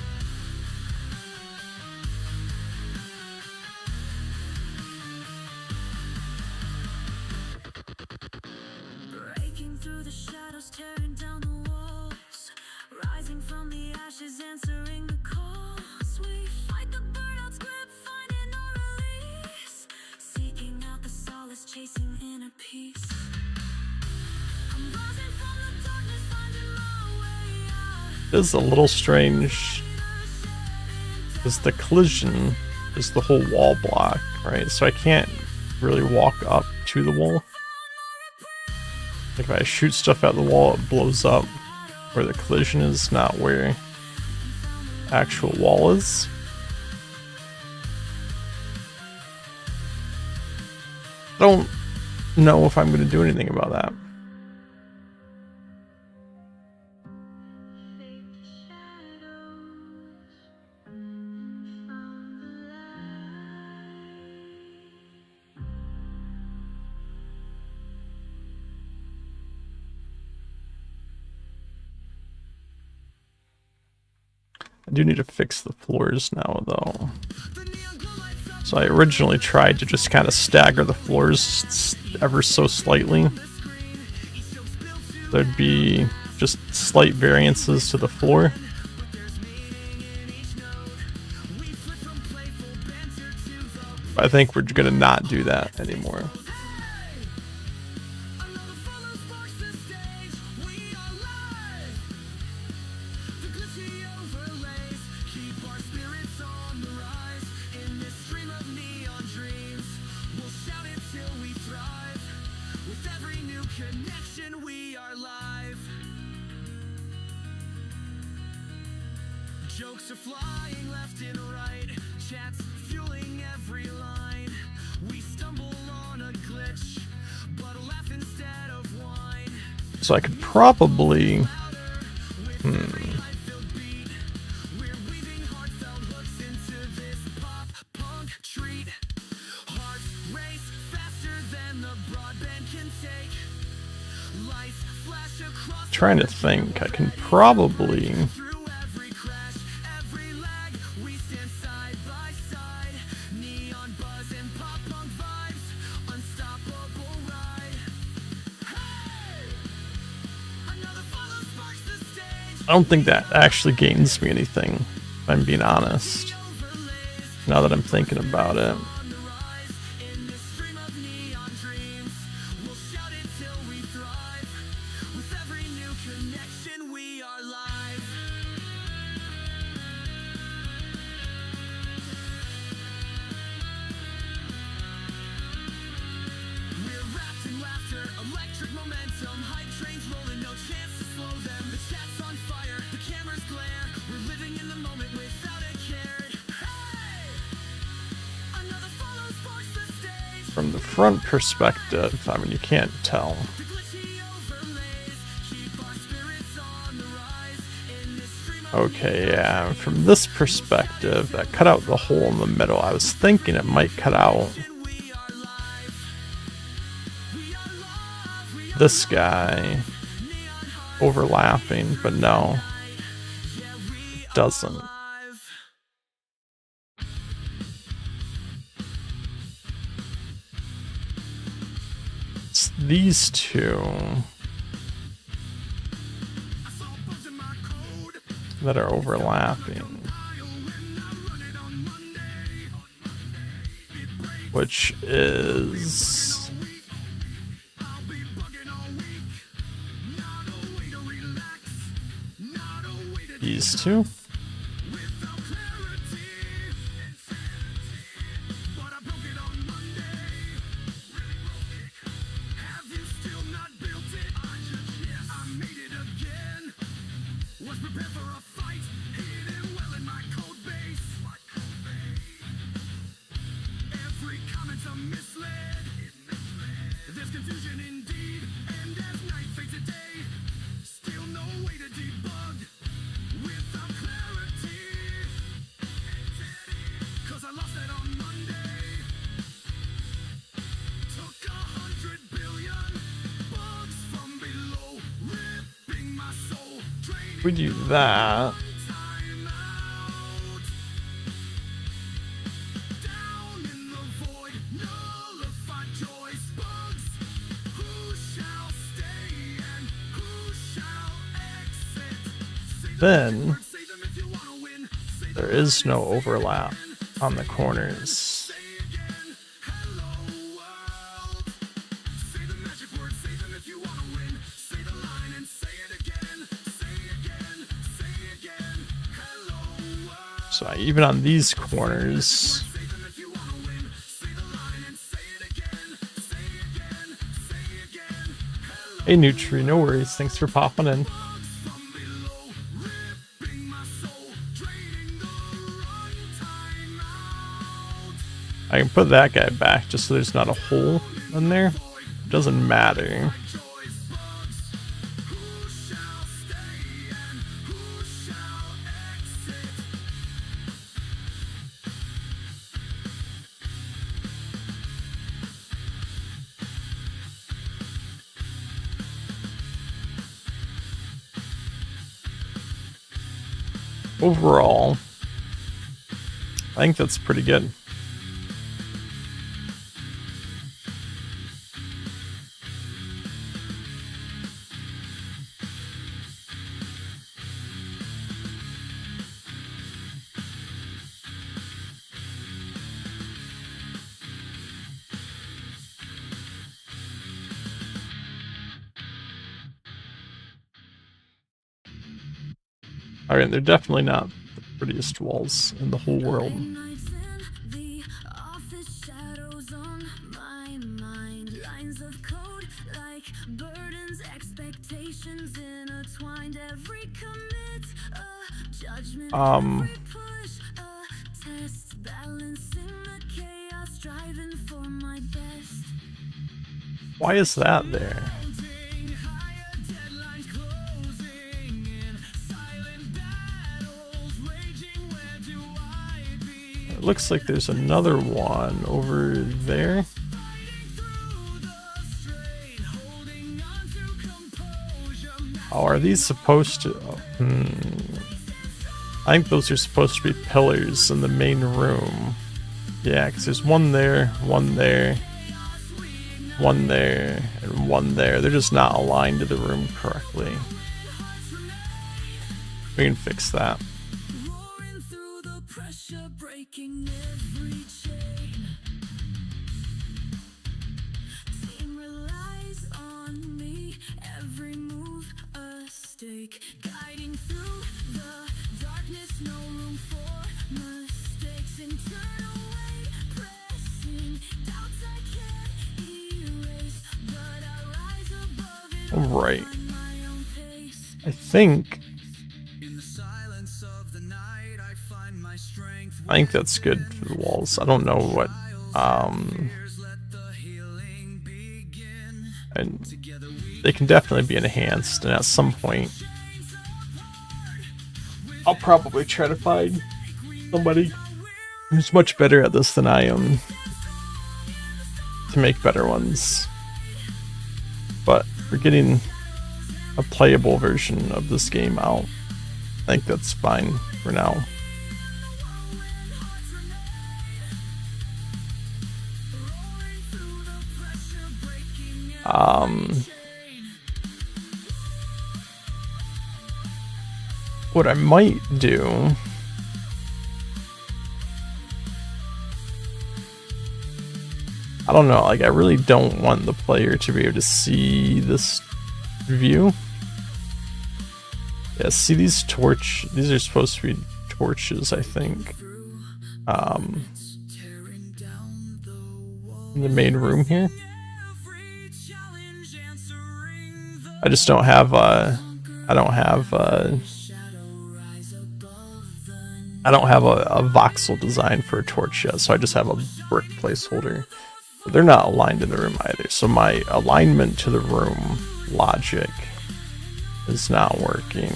Breaking through the shadows, tearing down the walls. Rising from the ashes, answering the calls. We fight the burnout's grip, finding no release. Seeking out the solace, chasing inner peace. I'm rising from the darkness, finding my way out. It is a little strange because the collision is the whole wall block, right? So I can't really walk up to the wall. Like if I shoot stuff at the wall, it blows up where the collision is, not where the actual wall is. I don't know if I'm going to do anything about that. I do need to fix the floors now, though. So I originally tried to just kind of stagger the floors ever so slightly. There'd be just slight variances to the floor. But I think we're gonna not do that anymore. Connection, we are live. Jokes are flying left and right, chats fueling every line. We stumble on a glitch, but laugh instead of whine. So I could probably... We're weaving heartfelt hooks into this pop-punk treat. Hearts race faster than the broadband can take. Lights flash across Trying to think, I can probably... through every crash, every lag. We stand side by side. Neon buzz and pop-punk vibes. Unstoppable ride. Hey! Another follow sparks the stage. I don't think that actually gains me anything, if I'm being honest. Now that I'm thinking about it. On the rise in this stream of neon dreams. We'll shout it till we thrive. With every new connection, we are live. We're wrapped in laughter, electric momentum, hype trains rolling, no chance to slow them. The chat's on fire, the cameras glare. We're living in the moment without a care. Hey! Another front perspective, I mean, you can't tell. Okay, yeah, from this perspective, that cut out the hole in the middle. I was thinking it might cut out this guy overlapping, but no, it doesn't. It's these two that are overlapping, which is these two. If we do that, then there is no overlap on the corners. So even on these corners, hey Nutri, no worries, thanks for popping in. I can put that guy back just so there's not a hole in there. It doesn't matter. Overall, I think that's pretty good. Alright, they're definitely not the prettiest walls in the whole world. Why is that there? It looks like there's another one over there. Oh, are these supposed to... I think those are supposed to be pillars in the main room. Yeah, because there's one there, one there, one there, and one there. They're just not aligned to the room correctly. We can fix that. Right. I think that's good for the walls. I don't know what and they can definitely be enhanced, and at some point I'll probably try to find somebody who's much better at this than I am to make better ones. But we're getting a playable version of this game out. I think that's fine for now. What I might do I don't know, like I really don't want the player to be able to see this view. Yeah, see these these are supposed to be torches, I think. In the main room here. I just don't have I don't have a voxel design for a torch yet, so I just have a brick placeholder. But they're not aligned in the room either, so my alignment to the room logic is not working.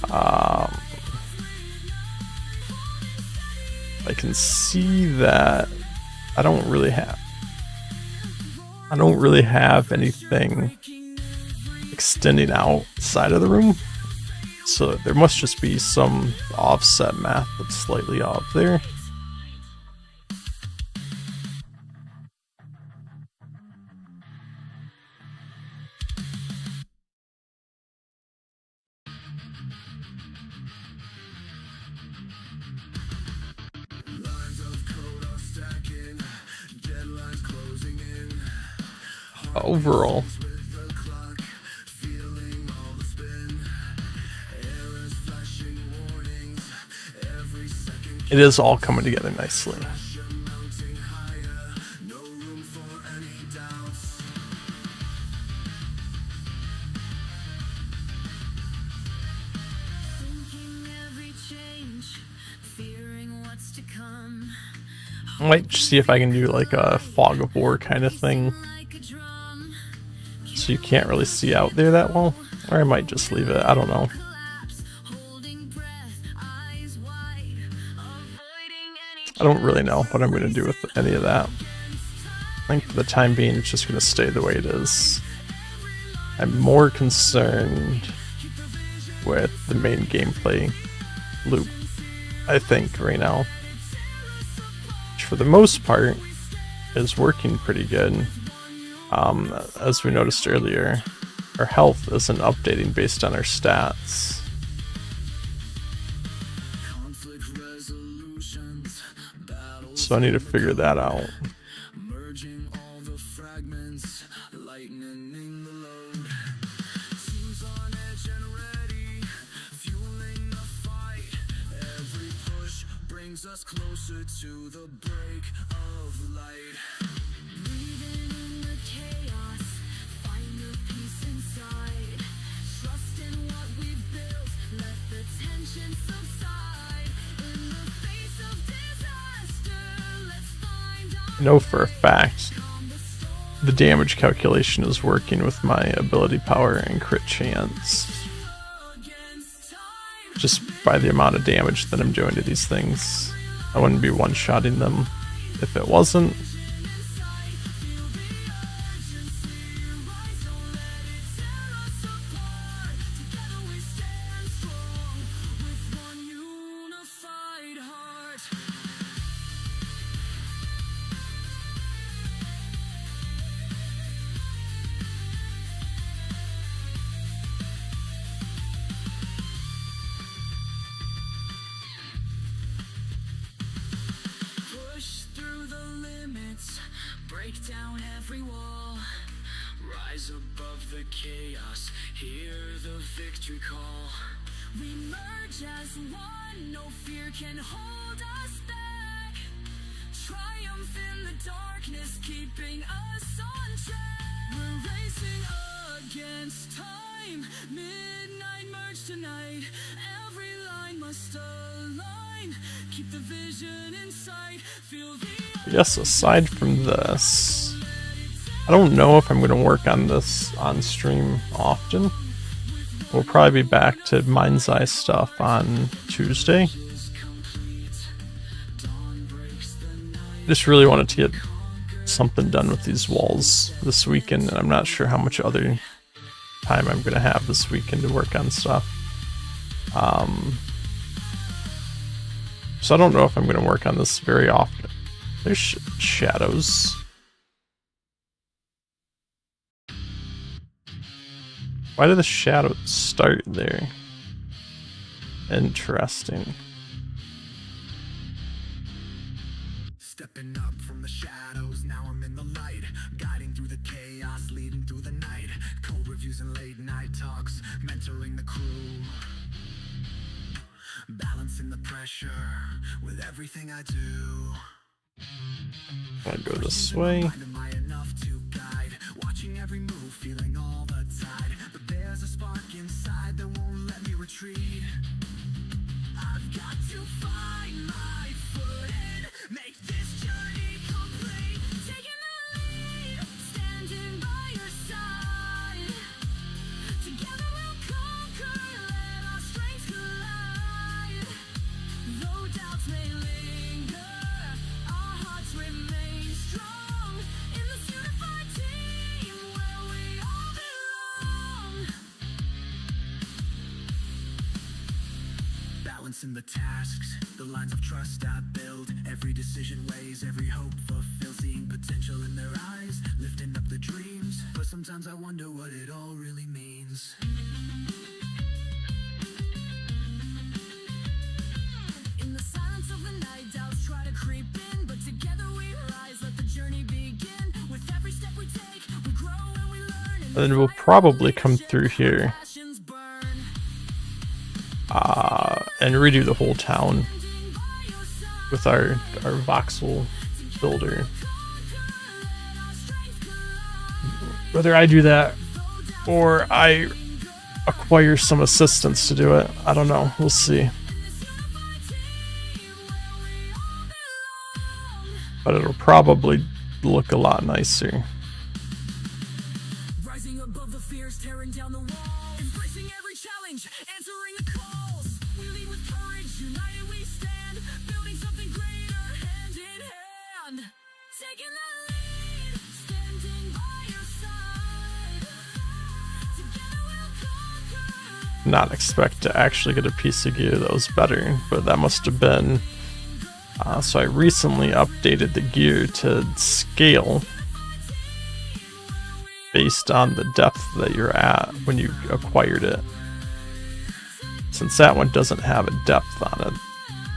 I can see that I don't really have anything extending outside of the room, so there must just be some offset math that's slightly off there. Overall, it is all coming together nicely. I might see if I can do like a fog of war kind of thing, so you can't really see out there that well, or I might just leave it, I don't know. I don't really know what I'm going to do with any of that. I think for the time being it's just going to stay the way it is. I'm more concerned with the main gameplay loop, I think, right now. Which for the most part is working pretty good. As we noticed earlier, our health isn't updating based on our stats. So I need to figure that out. Us closer to the break of light. Breathing in the chaos, find the peace inside. Trust in what we've built, let the tension subside. In the face of disaster, let's find out. I know for a fact the damage calculation is working with my ability power and crit chance. Just by the amount of damage that I'm doing to these things. I wouldn't be one-shotting them if it wasn't. Break down every wall, rise above the chaos, hear the victory call. We merge as one, no fear can hold us back. Triumph in the darkness, keeping us on track. We're racing against time, midnight merge tonight. Every line must align, keep the vision in sight, feel the... Yes, aside from this, I don't know if I'm going to work on this on stream often. We'll probably be back to Mind's Eye stuff on Tuesday. I just really wanted to get something done with these walls this weekend, and I'm not sure how much other time I'm going to have this weekend to work on stuff. So I don't know if I'm going to work on this very often. There's shadows. Why did the shadows start there? Interesting. Stepping up from the shadows, now I'm in the light, guiding through the chaos, leading through the night. Cold reviews and late night talks, mentoring the crew, balancing the pressure with everything I do. I'll go this way. Am I enough to guide? Watching every move, feeling all the tide, but there's a spark inside that won't let me retreat. I've got to find my footing, make this journey complete. Taking the lead, standing by your side. Together we'll conquer, let our strengths collide. Though doubts may linger, our hearts remain strong. In this unified team where we all belong. Balancing the tasks, the lines of trust I build. Every decision weighs, every hope fulfilled. Seeing potential in their eyes, lifting up the dreams. But sometimes I wonder what it all really means. In the silence of the night, doubts try to creep in, but together we rise, let the journey begin. With every step we take, we grow and we learn. And then we'll probably come through here and redo the whole town with our voxel builder. Whether I do that or I acquire some assistance to do it, I don't know. We'll see. But it'll probably look a lot nicer. Rising above the fears, tearing down the walls, embracing every challenge, answering the calls. We lead with courage, united we stand, building something greater, hand in hand. Taking the lead, standing by your side. Together we'll conquer. Not expect to actually get a piece of gear that was better, but that must have been. So I recently updated the gear to scale based on the depth that you're at when you acquired it. Since that one doesn't have a depth on it,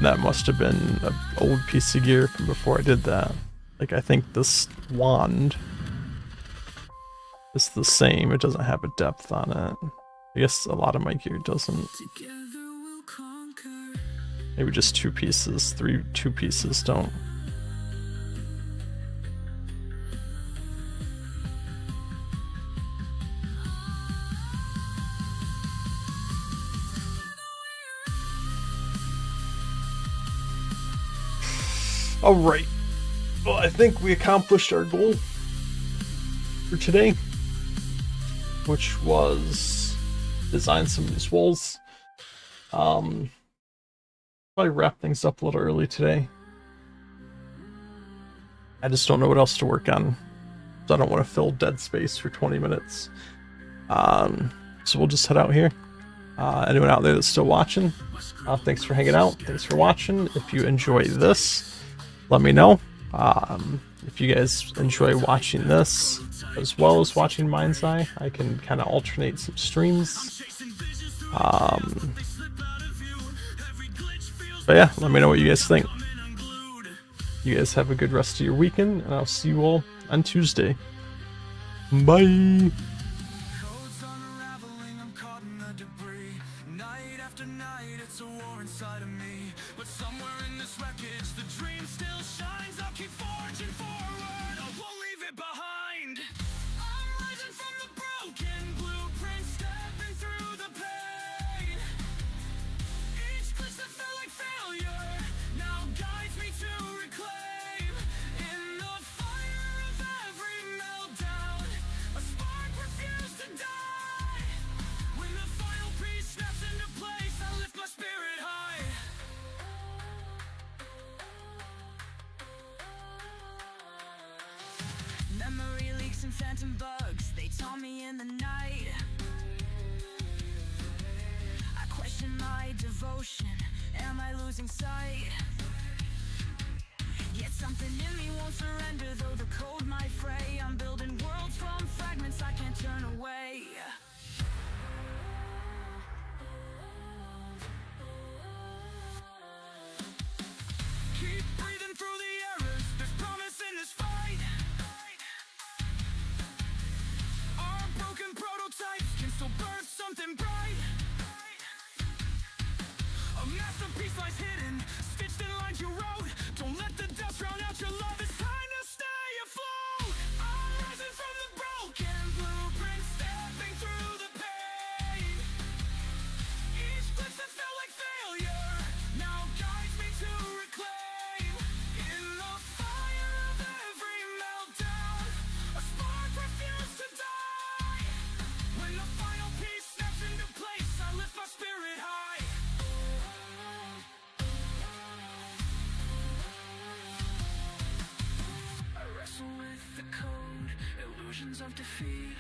that must have been an old piece of gear from before I did that. Like, I think this wand is the same, it doesn't have a depth on it. I guess a lot of my gear doesn't. Together we'll conquer. Maybe just two pieces, two pieces don't. Alright, well, I think we accomplished our goal for today, which was design some of these walls. Probably wrap things up a little early today. I just don't know what else to work on, so I don't want to fill dead space for 20 minutes. So we'll just head out here. Anyone out there that's still watching, thanks for hanging out, thanks for watching. If you enjoy this, let me know. If you guys enjoy watching this as well as watching Mind's Eye, I can kind of alternate some streams. But yeah, let me know what you guys think. You guys have a good rest of your weekend, and I'll see you all on Tuesday. Bye! Codes unraveling, I'm caught in the debris. Night after night, it's a war inside of me. But somewhere in this wreckage, the dream still shines. I'll keep forging forward, I won't leave it behind. I'm rising from the broken blueprint, stepping through the pain. Each glitch that felt like failure now guides me to reclaim. In the fire of every meltdown, phantom bugs, they taunt me in the night. I question my devotion, am I losing sight? Yet something in me won't surrender, though the code might fray. I'm building worlds from fragments I can't turn away. Keep breathing through the errors, there's promise in this fight. Our broken prototypes can still birth something bright. A masterpiece lies hidden, stitched in lines you wrote. Don't let the dust drown out your love, it's time to stay afloat. I'm rising from the broken blueprint, stepping through the pain. Each glitch that felt like failure now guides me to reclaim. In the fire of every meltdown, a spark refused to die. When the final piece snaps into place, I lift my spirit high. I wrestle with the code, illusions of defeat.